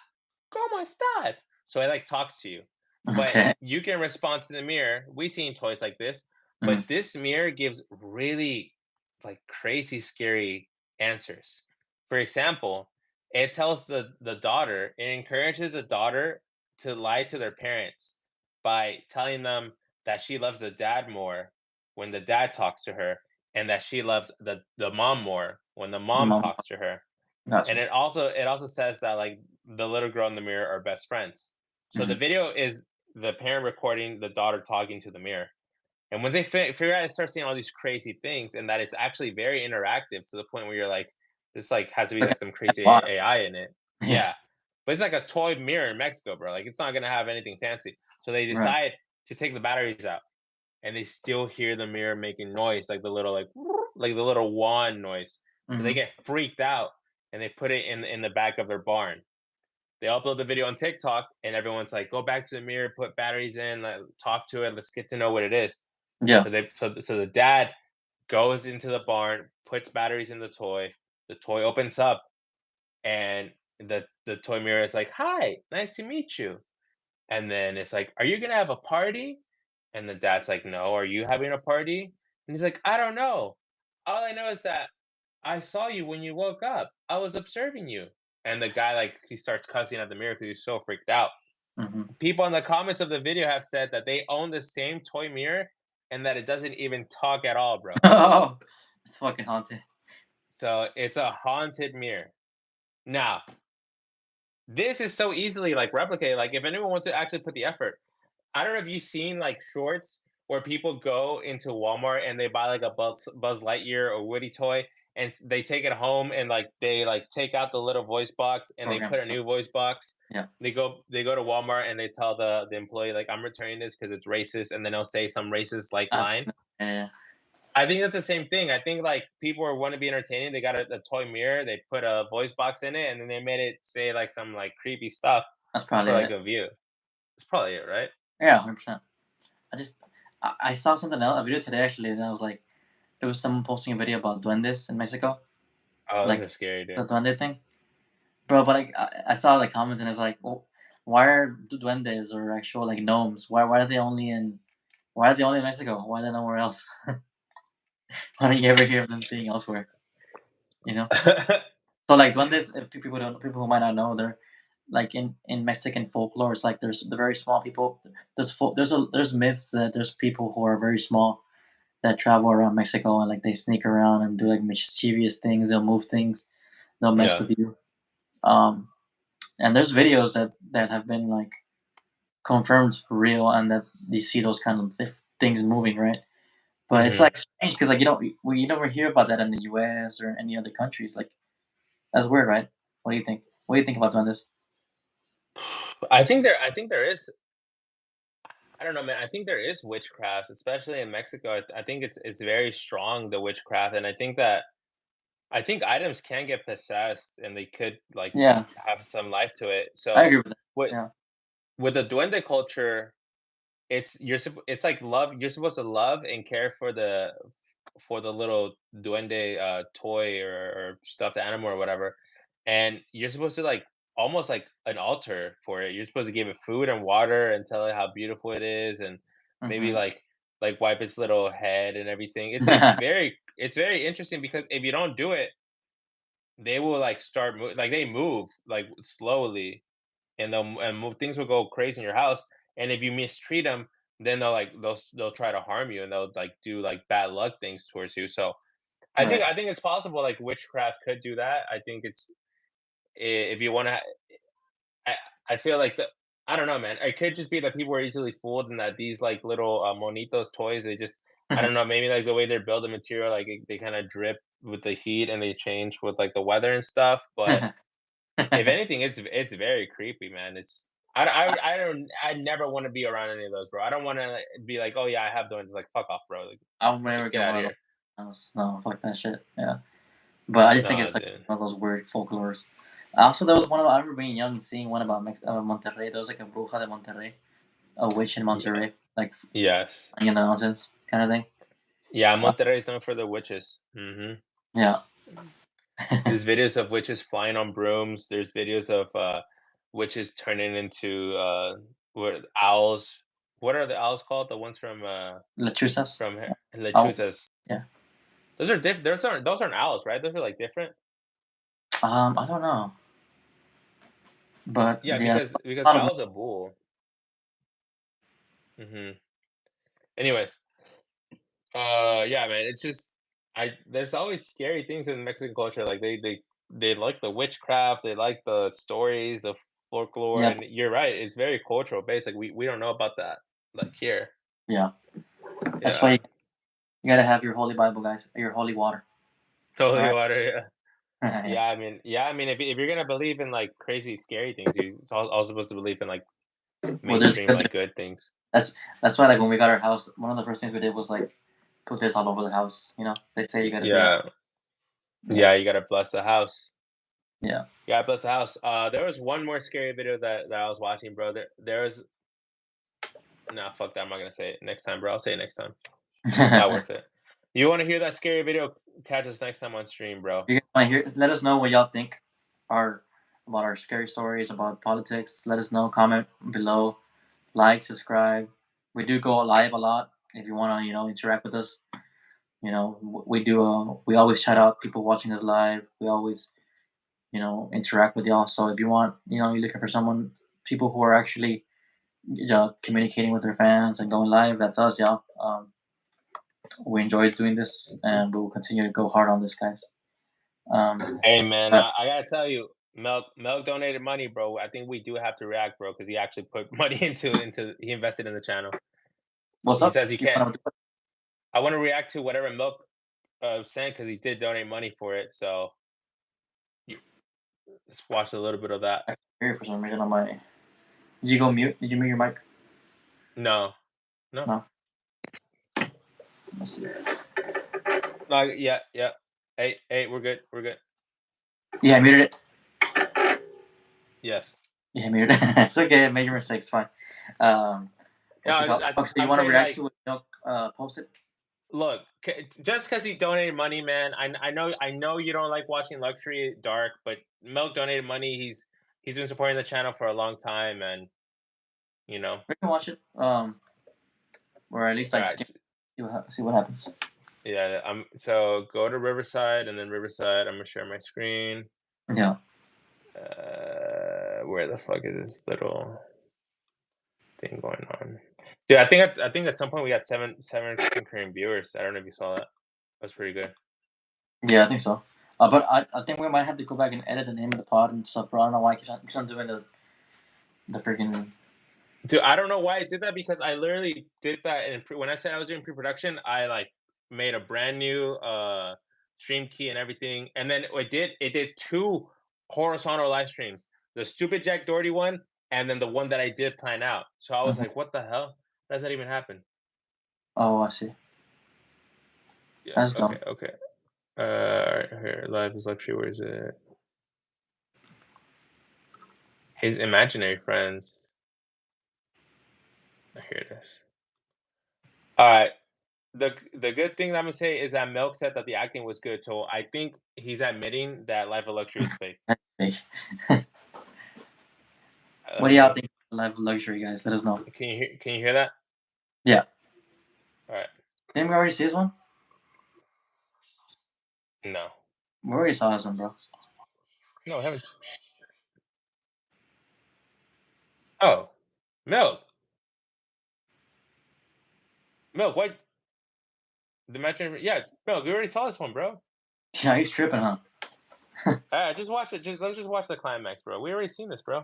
cómo estás?" So it like talks to you, but Okay. you can respond to the mirror. We've seen toys like this, Hmm. but this mirror gives really like crazy scary answers. For example, it tells the daughter, it encourages the daughter to lie to their parents by telling them that she loves the dad more when the dad talks to her and that she loves the mom more when the The mom mom. talks to her. And Gotcha. it also says that like the little girl in the mirror are best friends. So the Hmm. video is the parent recording the daughter talking to the mirror. And when they figure out, it starts seeing all these crazy things, and that it's actually very interactive to the point where you're like, this like has to be Like like some crazy a lot. AI in it. Yeah. Yeah, but it's like a toy mirror in Mexico, bro. Like it's not gonna have anything fancy. So they Right. decide to take the batteries out, and they still hear the mirror making noise, like the little like the little wand noise. So they Hmm. get freaked out, and they put it in the back of their barn. They upload the video on TikTok, and everyone's like, "Go back to the mirror, put batteries in, like, talk to it. Let's get to know what it is." Yeah. So the dad goes into the barn, puts batteries in the toy. The toy opens up, and the toy mirror is like, "Hi, nice to meet you." And then it's like, "Are you gonna have a party?" And the dad's like, "No, are you having a party?" And he's like, "I don't know. All I know is that I saw you when you woke up. I was observing you." And the guy, like, he starts cussing at the mirror because he's so freaked out. Hmm. People in the comments of the video have said that they own the same toy mirror and that it doesn't even talk at all, bro. Oh, it's fucking haunted. So it's a haunted mirror. Now, this is so easily like replicated. Like, if anyone wants to actually put the effort, I don't know if you've seen like shorts where people go into Walmart and they buy like a Buzz Lightyear or Woody toy, and they take it home and like they like take out the little voice box and they Program put a stuff. new voice box. Yeah. They go to Walmart and they tell the employee like, I'm returning this because it's racist, and then they'll say some racist like I've line. seen it. Yeah. I think that's the same thing. I think like people want to be entertaining. They got a toy mirror. They put a voice box in it, and then they made it say like some like creepy stuff That's for probably like it. a view. That's probably it, right? Yeah, 100%. I just I saw something else, a video today actually, and I was like, there was someone posting a video about duendes in Mexico, Oh, those like are scary, the dude. duende thing, bro. But like I saw like comments and it's like, well, why are duendes or actual like gnomes? Why are they only in Mexico? Why are they nowhere else? Why don't you ever hear of them being elsewhere? You know. So like duendes, if people who might not know, they're like in Mexican folklore. It's like there's the very small people. There's myths that there's people who are very small that travel around Mexico and like they sneak around and do like mischievous things. They'll move things. They'll mess Yeah. with you. Um, and there's videos that have been like confirmed real and that you see those kind of things moving, right? But it's Mhm. like strange because like you never hear about that in the U.S. or any other countries. Like that's weird, right? What do you think? What do you think about doing this? I think there is I don't know, man. I think there is witchcraft, especially in Mexico. I think it's very strong, the witchcraft, and I think items can get possessed and they could like Yeah, have some life to it. I So agree with that. with Yeah. with the duende culture, it's like love. You're supposed to love and care for the little duende toy or stuffed animal or whatever, and you're supposed to like almost like an altar for it. You're supposed to give it food and water and tell it how beautiful it is, and maybe Hmm. like wipe its little head and everything. It's like it's very interesting because if you don't do it, they will like like they move like slowly, and and move, things will go crazy in your house. And if you mistreat them, then they'll try to harm you, and they'll like do like bad luck things towards you. So Right. I think it's possible like witchcraft could do that. I think if you want to, I I feel like I don't know, man. It could just be that people are easily fooled, and that these like little monitos toys, they just I don't know, maybe like the way they're built, the material, like they kind of drip with the heat and they change with like the weather and stuff. But if anything, it's very creepy, man. I don't I never want to be around any of those, bro. I don't want to be like, oh yeah, I have those. It's like fuck off, bro. Like, I'll never get get out one of of those. here. House. No, fuck that shit. Yeah. But I just think No, it's like dude. one of those weird folklores. Also, there was one about, I remember being young and seeing one about Monterrey. There was like a bruja de Monterrey, a witch in Yeah. Monterrey, like Yes. in the mountains kind of thing. Yeah, Uh, Monterrey is known for the witches. yeah. There's videos of witches flying on brooms. There's videos of witches turning into what owls. What are the owls called? The ones Lechuzas. from Yeah. Oh, Lechuzas. yeah. Those are different. Those aren't owls, right? Those are like different. I don't know, but Yeah, yeah, because a lot of owl's a bull. hmm Anyways, yeah, man. It's just there's always scary things in Mexican culture. Like they like the witchcraft. They like the stories, the folklore, yeah, and you're right. It's very cultural based. Like we don't know about that like here. yeah. That's why Yeah. you gotta have your holy Bible, guys. Your holy water. All Holy right. water. Yeah. Yeah. Yeah. I mean, if you're gonna believe in like crazy, scary things, you're also supposed to believe in like Well, there's mainstream, good. like good things. That's that's why like when we got our house, one of the first things we did was like put this all over the house. You know, they say you got to do that. Yeah. Yeah, Yeah. You gotta bless the house. yeah. Yeah, bless the house. There was one more scary video that I was watching, bro. There was nah, fuck that. I'm not gonna say it next time, bro. I'll say it next time. Not worth it. You want to hear that scary video? Catch us next time on stream, bro. You guys want to hear? Let us know what y'all think our about our scary stories about politics. Let us know. Comment below. Like, subscribe. We do go live a lot if you want to, interact with us. You know, we do. We always shout out people watching us live. We always, interact with y'all. So if you want, you're looking for someone, people who are actually, communicating with their fans and going live. That's us, y'all. We enjoy doing this, and we will continue to go hard on this, guys. Hey man, But I gotta tell you, Milk donated money, bro. I think we do have to react, bro, because he actually put money into he invested in the channel. what's He up? says you You can't. want to do I want to react to whatever Milk saying because he did donate money for it. So you, let's watch a little bit of that. I can hear you for some reason on my. Did you go mute? Did you mute your mic? No, no, No. Let's see. no. Yeah, yeah. Hey, we're good. We're good. Yeah, I muted it. Yes. Yeah, I muted it. It's okay. I made your mistakes. Fine. Yeah, What's it called? Oh, so you I'm want to saying react like, to it? Post it. look, just because he donated money, man. I know you don't like watching luxury dark, but Milk donated money. He's been supporting the channel for a long time, and you know, We can watch it. Or at least all like right. skip. See what happens. Yeah, so go to Riverside and then Riverside. I'm gonna share my screen. Yeah. Where the fuck is this little thing going on? Dude, I think at some point we got seven concurrent viewers. I don't know if you saw that. That's pretty good. Yeah, I think so. But I think we might have to go back and edit the name of the pod and stuff. Bro, I don't know why I keep on doing the freaking. Dude, I don't know why I did that because I literally did that when I said I was doing pre-production, I like made a brand new stream key and everything. And then it did two horizontal live streams. The stupid Jack Doherty one and then the one that I did plan out. So I was Mhm. like, what the hell? How does that even happen? Oh, I see. Yeah, That's okay, dumb. okay. Alright, here, live is luxury, where is it? His imaginary friends. Here it is. Alright. The good thing that I'm gonna say is that Milk said that the acting was good, so I think he's admitting that Life of Luxury is fake. That's fake. What Let do y'all me think of Live Luxury, guys? Let us know. can you hear that? Yeah. Alright. Didn't we already see this one? No. We already saw this one, bro. No, I haven't. Oh. Milk. Milk, what? The match yeah, Milk, we already saw this one, bro. Yeah, he's tripping, huh? Alright, just watch it. Let's just watch the climax, bro. We already seen this, bro.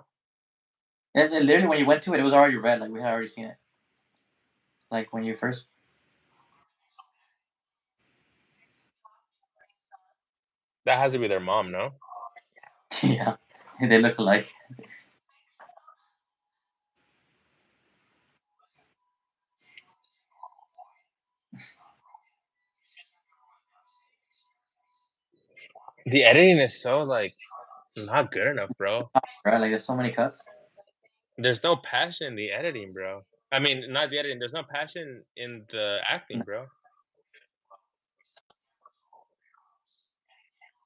And literally, when you went to it, it was already red. Like we had already seen it. Like when you first. That has to be their mom, no? Yeah, they look alike. The editing is so like not good enough, bro. Right? Like there's so many cuts. There's no passion in the editing, bro. I mean, not the editing. There's no passion in the acting, bro.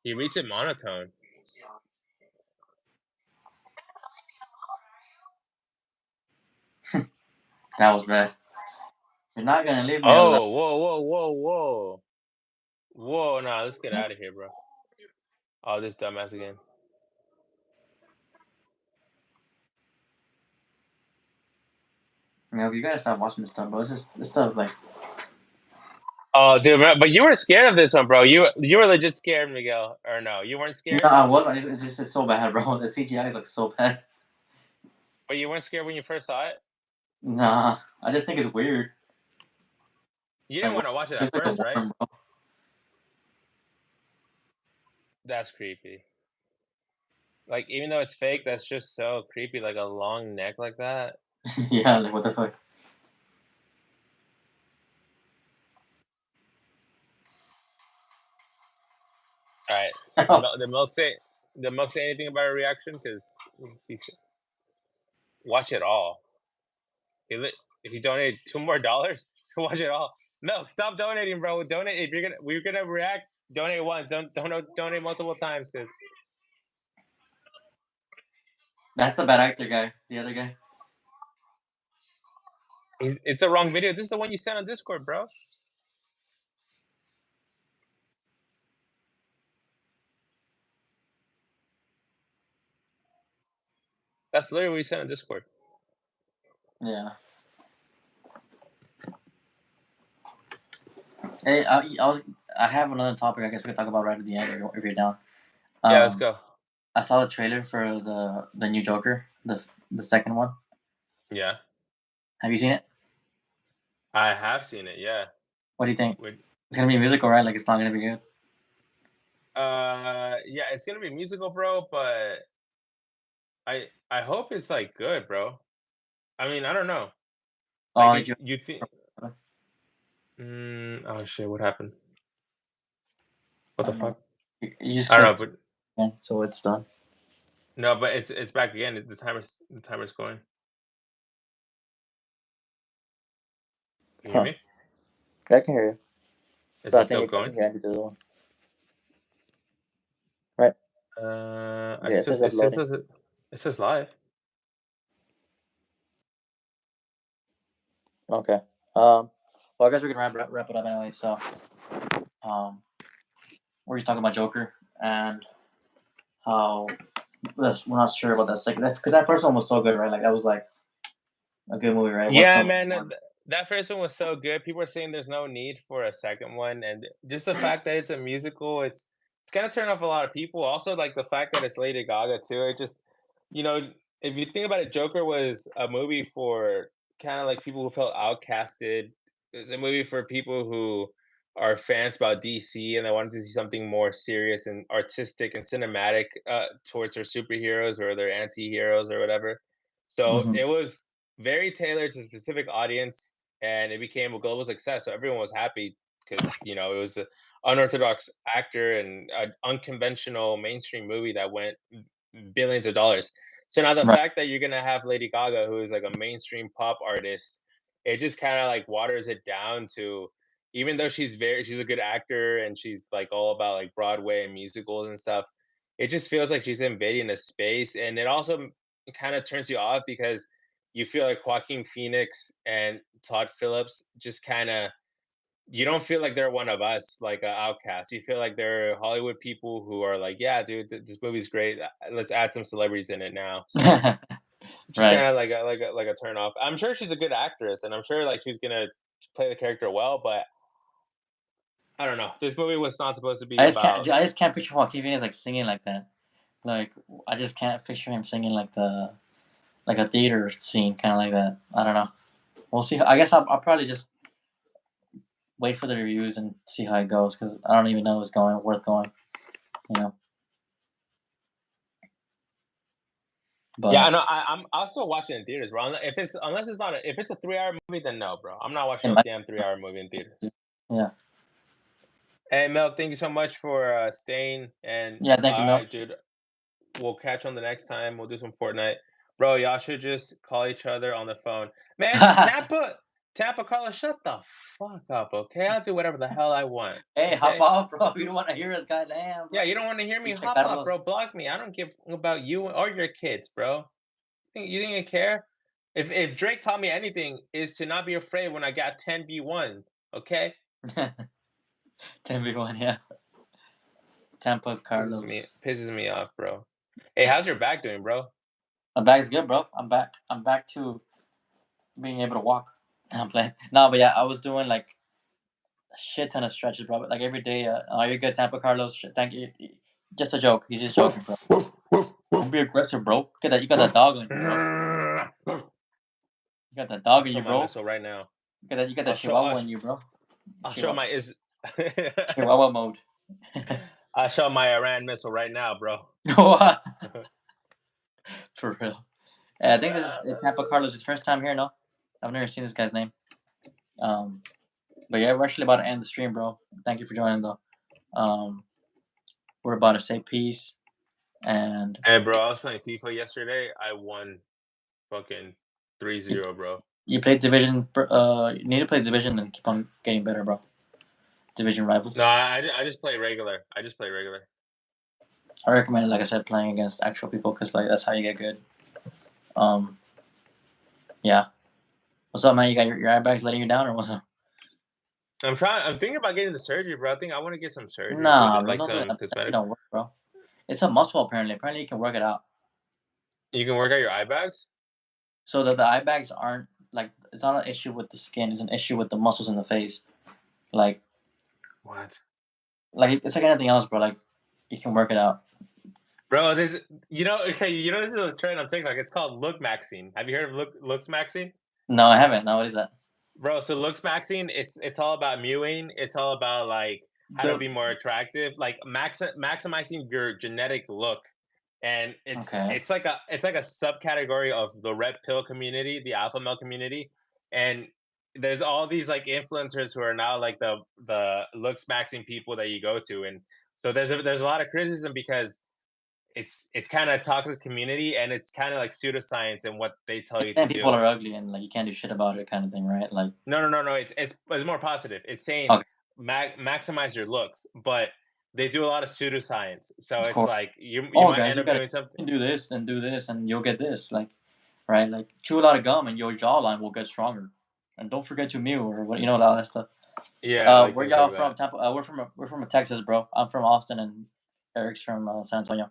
He reads it monotone. That was bad. You're not gonna leave me alone. Oh, whoa, whoa, whoa, whoa. Whoa, nah, let's get out of here, bro. Oh, this dumbass again. You gotta stop watching this stuff, bro. This stuff's like. Oh, dude, but you were scared of this one, bro. You were legit scared, Miguel. Or no, you weren't No, scared? I was. It's so bad, bro. The CGI is like so bad. But you weren't scared when you first saw it? Nah, I just think it's weird. You didn't Like, want to watch it it's at like a first, right? worm, bro. That's creepy. Like, even though it's fake, that's just so creepy, like a long neck like that. Yeah, like what the fuck? Alright. Oh, Did Milk say anything about a reaction? Because watch it all. He donated $2 more to watch it all. No, stop donating, bro. Donate if we're gonna react. Donate once. Don't donate multiple times because that's the bad actor guy. The other guy. it's a wrong video. This is the one you sent on Discord, bro. That's literally what we said on Discord. Yeah. Hey, I have another topic. I guess we can talk about right at the end if you're down. Yeah, let's Um, go. I saw the trailer for the new Joker, the second one. Yeah, Have you seen it? I have seen it. Yeah. What do you think? Would It's gonna be musical, right? Like it's not gonna be good. yeah, it's gonna be musical, bro. But I hope it's like good, bro. I mean, I don't know. Like, Oh, did you? you think? Oh shit! What happened? What I the don't know. fuck? You just I don't clicked, know, but so it's done. no, but it's back again. The timer's going. Can you hear Huh? me? I can hear you, Is but it I think still it got going? me here. The other one, right? I Yeah, it still says it still uploading. says it says live. Okay. Well, I guess we can wrap it up anyway. So, um, we're just talking about Joker and how we're not sure about that second. That's because that first one was so good, right? Like that was like a good movie, right? It won Yeah, so many man, awards. that first one was so good. People are saying there's no need for a second one, and just the fact that it's a musical, it's gonna turn off a lot of people. Also, like the fact that it's Lady Gaga too. It just, you know, if you think about it, Joker was a movie for kind of like people who felt outcasted. It's a movie for people who are fans about DC and they wanted to see something more serious and artistic and cinematic towards their superheroes or their anti-heroes or whatever. So Hmm. it was very tailored to a specific audience, and it became a global success. So everyone was happy because it was an unorthodox actor and an unconventional mainstream movie that went billions of dollars. So now the Right. fact that you're gonna have Lady Gaga, who is like a mainstream pop artist, it just kind of like waters it down to, even though she's a good actor and she's like all about like Broadway and musicals and stuff. It just feels like she's invading a space, and it also kind of turns you off because you feel like Joaquin Phoenix and Todd Phillips just kind of, you don't feel like they're one of us, like outcasts. You feel like they're Hollywood people who are like, yeah, dude, this movie's great. Let's add some celebrities in it now. So just kind Right. of like a turn off. I'm sure she's a good actress, and I'm sure like she's gonna play the character well, but I don't know. This movie was not supposed to be about. I just can't picture Joaquin Phoenix like singing like that. Like I just can't picture him singing like a theater scene, kind of like that. I don't know. We'll see. I guess I'll probably just wait for the reviews and see how it goes because I don't even know if it's going worth going. You know. Yeah, I But know. I'll still watch it in theaters, bro. Unless it's not if it's a 3 hour movie, then no, bro. I'm not watching it no might. damn 3 hour movie in theaters. Yeah. Hey Mel, thank you so much for staying. And Yeah. Thank you, all Mel. right, dude. We'll catch on the next time. We'll do some Fortnite, bro. Y'all should just call each other on the phone, man. Tampa, Carlos, shut the fuck up, okay? I'll do whatever the hell I want, Hey, hop okay? off, bro. You don't want to hear us, goddamn, Yeah, bro. you don't want to hear me? Pinche Hop off, Carlos. bro. Block me. I don't give about you or your kids, bro. You think I care? If Drake taught me anything, is to not be afraid when I got 10v1. Okay, 10v1, yeah. Tampa pisses me Carlos. pisses me off, bro. Hey, how's your back doing, bro? My back's good, bro. I'm back. I'm back to being able to walk. I'm playing. No, but yeah, I was doing like a shit ton of stretches, bro. Like every day. Are you good, Tampa Carlos? Thank you. Just a joke. He's just joking, bro. Don't be aggressive, bro. Look at that. You got that dog on you, bro. You got that I'll dog on show you, my bro. missile right now. You got that. You got I'll that show I'll, Chihuahua on sh- you, bro. I'll show Chihuahua. my is Chihuahua mode. I'll show my Iran missile right now, bro. What? For real. I think this is Tampa Carlos' first time here. No, I've never seen this guy's name. Um, but yeah, we're actually about to end the stream, bro. Thank you for joining, though. Um, we're about to say peace, and Hey, bro, I was playing FIFA yesterday. I won fucking 3-0, bro. you played division. You need to play division and keep on getting better, bro. Division No, rivals. I just play regular. I just play regular. I recommend, like I said, playing against actual people because like that's how you get good. Um, yeah. What's up, man? You got your eye bags letting you down, or what's up? I'm thinking about getting the surgery, bro. I think I want to get some surgery with Nah, it, bro. like Don't do it. some That cosmetic. don't work, bro. It's a muscle apparently. Apparently, you can work it out. You can work out your eye bags? so that the eye bags aren't like it's not an issue with the skin. It's an issue with the muscles in the face. Like What? it's like anything else, bro. Like you can work it out. Bro, this okay, this is a trend on TikTok. It's called look maxing. Have you heard of looks maxing? No, I haven't. No, what is that? Bro, so looks maxing, it's all about mewing. It's all about like how to The be more attractive, like maximizing your genetic look. And okay. it's like a subcategory of the red pill community, the alpha male community. And there's all these like influencers who are now like the looks maxing people that you go to. And so there's a lot of criticism because it's kind of toxic community and it's kind of like pseudoscience and what they tell you to And people do. are ugly and like you can't do shit about it, kind of thing, right? Like No, no, no, no. It's more positive. It's saying okay, maximize your looks, but they do a lot of pseudoscience. So of it's course. like you Oh, might guys, end you up gotta doing something. do this and you'll get this. Like right, like chew a lot of gum and your jawline will get stronger. And don't forget to mew or what all that stuff. Yeah, like Where things y'all like from? that. Tampa. We're from Texas, bro. I'm from Austin, and Eric's from San Antonio.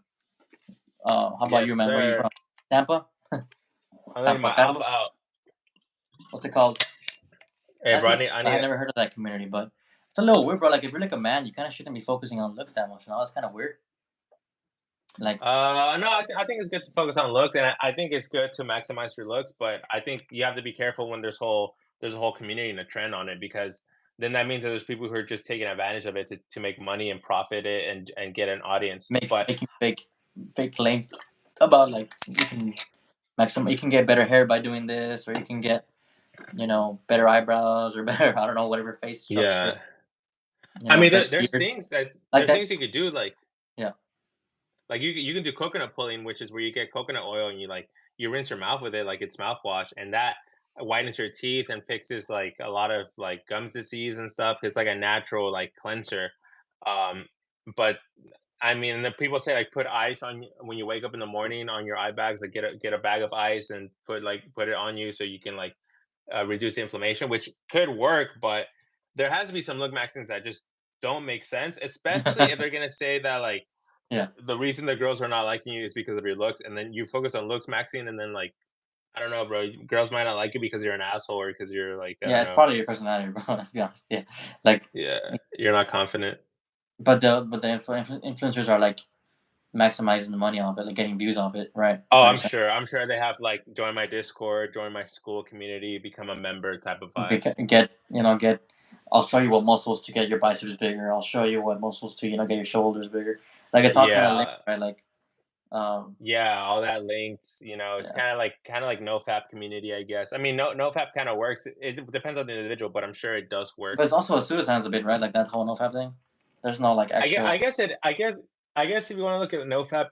How about you, Yes, man? Where you sir. from? Tampa. I'm letting Tampa, my alpha Carlos. out. What's it called? Hey, That's bro, neat. I I need. had never heard of that community, but it's a little weird, bro. Like if you're like a man, you kind of shouldn't be focusing on looks that much. That's kind of weird. Like No, I think it's good to focus on looks, and I think it's good to maximize your looks. But I think you have to be careful when there's a whole community and a trend on it because then that means that there's people who are just taking advantage of it to make money and profit it and get an audience. But making fake claims about like you can maximum you can get better hair by doing this, or you can get better eyebrows or better I don't know whatever face structure, yeah, I mean, better there's beard things that like there's that. things you could do Yeah. like you can do coconut pulling, which is where you get coconut oil and you rinse your mouth with it like it's mouthwash, and that whitens your teeth and fixes like a lot of like gums disease and stuff. It's like a natural like cleanser. Um, but I mean, the people say like put ice on when you wake up in the morning on your eye bags. Like get a bag of ice and put it on you so you can like reduce the inflammation, which could work. But there has to be some look maxings that just don't make sense, especially if they're gonna say that like Yeah. the reason the girls are not liking you is because of your looks, and then you focus on looks maxing, and then like I don't know, bro, girls might not like you because you're an asshole or because you're like I Yeah, don't it's know, part of your personality, bro. Let's be honest. Yeah, like, yeah, you're not confident. but the influencers are like maximizing the money off it, like getting views off it, right? Oh, What you're saying. I'm sure they have like join my Discord, join my school community, become a member type of vibes. Get. I'll show you what muscles to get your biceps bigger. I'll show you what muscles to get your shoulders bigger. Like it's all kind of linked, Yeah, right? Like, um, yeah, all that links, it's yeah. kind of like no fap community, I guess. I mean, no fap kind of works. It depends on the individual, but I'm sure it does work. But it's also a pseudoscience a bit, right? Like that whole nofap thing. There's no like actual. I guess if you want to look at NoFap,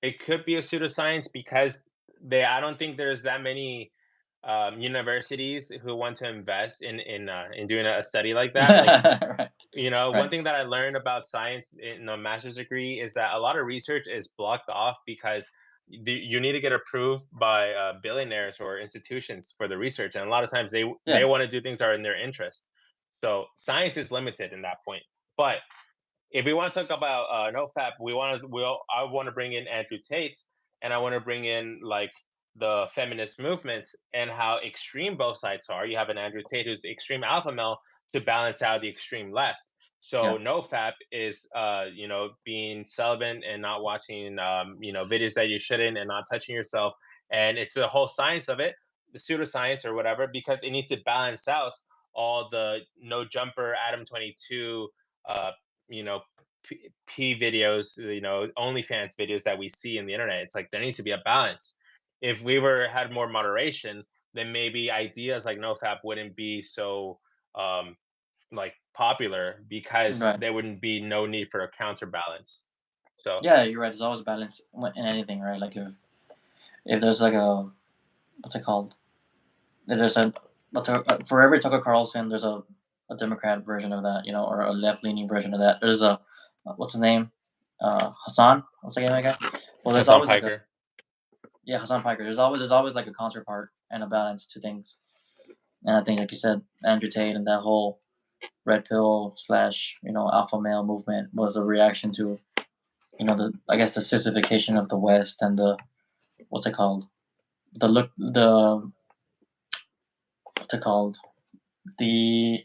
it could be a pseudoscience because I don't think there's that many universities who want to invest in doing a study like that. Like Right. one Right. thing that I learned about science in a master's degree is that a lot of research is blocked off because you need to get approved by billionaires or institutions for the research, and a lot of times they Yeah. want to do things that are in their interest. So science is limited in that point, but if we want to talk about NoFap, I want to bring in Andrew Tate, and I want to bring in like the feminist movement and how extreme both sides are. You have an Andrew Tate who's extreme alpha male to balance out the extreme left. Yeah. So NoFap is being celibate and not watching videos that you shouldn't and not touching yourself, and it's the whole science of it, the pseudoscience or whatever, because it needs to balance out all the no jumper Adam 22 uh, you know, videos, OnlyFans videos that we see in the internet. It's like there needs to be a balance. If we were had more moderation, then maybe ideas like NoFap wouldn't be so like popular because Right. there wouldn't be no need for a counterbalance. So Yeah, you're right. There's always balance in anything, right? Like if there's like a what's it called? If there's for every Tucker Carlson, there's a Democrat version of that, or a left leaning version of that. There's a what's his name? Hassan. What's the name of that guy? Well, there's Hassan always like a Piker. yeah Hassan Piker. There's always like a counterpart and a balance to things. And I think, like you said, Andrew Tate and that whole red pill slash alpha male movement was a reaction to the I guess the sissification of the West and the what's it called? The look the what's it called? The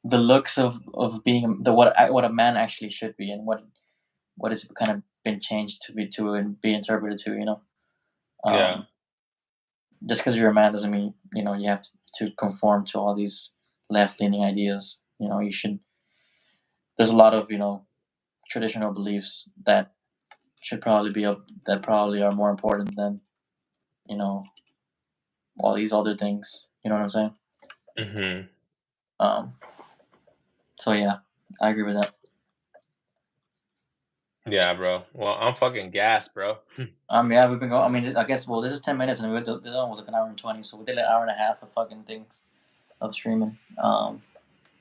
the looks of being the what a man actually should be, and what it's kind of been changed to be to and be interpreted to. Yeah. Um, just because you're a man doesn't mean you have to conform to all these left leaning ideas. You should. There's a lot of traditional beliefs that should probably be up that probably are more important than you know all these other things. You know what I'm saying? Hmm. Um, so yeah, I agree with that. Yeah, bro. Well, I'm fucking gassed, bro. Yeah, we've been going. I mean, I guess well, this is 10 minutes, and the other one was like an hour and 20, so we did an hour and a half of fucking things of streaming.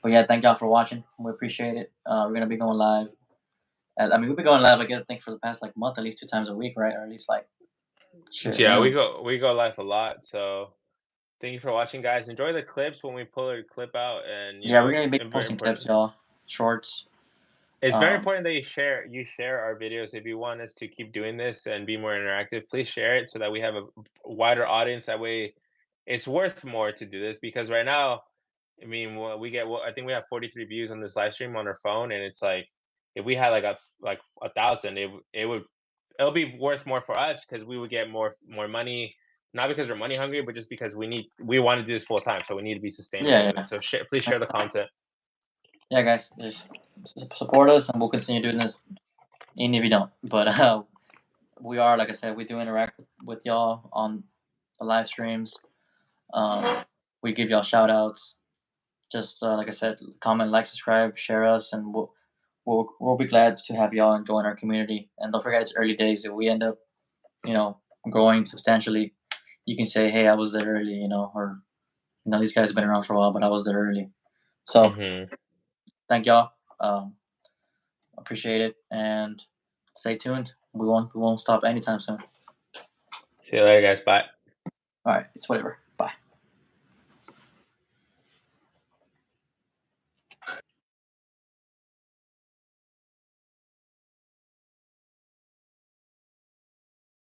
But yeah, thank y'all for watching. We appreciate it. We're gonna be going live. I mean, we've been going live. I guess I think for the past like month, at least 2 times a week, right? Or at least like shit, Yeah, minimum. we go live a lot. So thank you for watching, guys. Enjoy the clips when we pull a clip out, and Yeah, we're gonna it's be very posting clips, important. y'all. Shorts. It's very Um, important that you share our videos. If you want us to keep doing this and be more interactive, please share it so that we have a wider audience. That way, it's worth more to do this because right now, I mean, I think we have 43 views on this live stream on our phone, and it's like if we had like 1,000, it'll be worth more for us because we would get more money. Not because we're money hungry, but just because we want to do this full time, so we need to be sustainable yeah, with yeah, it. So please share the content. yeah, guys. Just support us, and we'll continue doing this, even if you don't. But we are, like I said, we do interact with y'all on the live streams. Um, we give y'all shout outs. Just like I said, comment, like, subscribe, share us, and we'll be glad to have y'all join our community. And don't forget, it's early days. If we end up, you know, growing substantially, you can say, "Hey, I was there early," or these guys have been around for a while, but I was there early. So Hmm. thank y'all. Um, Appreciate it, and stay tuned. We won't stop anytime soon. See you later, guys. Bye. All right, it's whatever.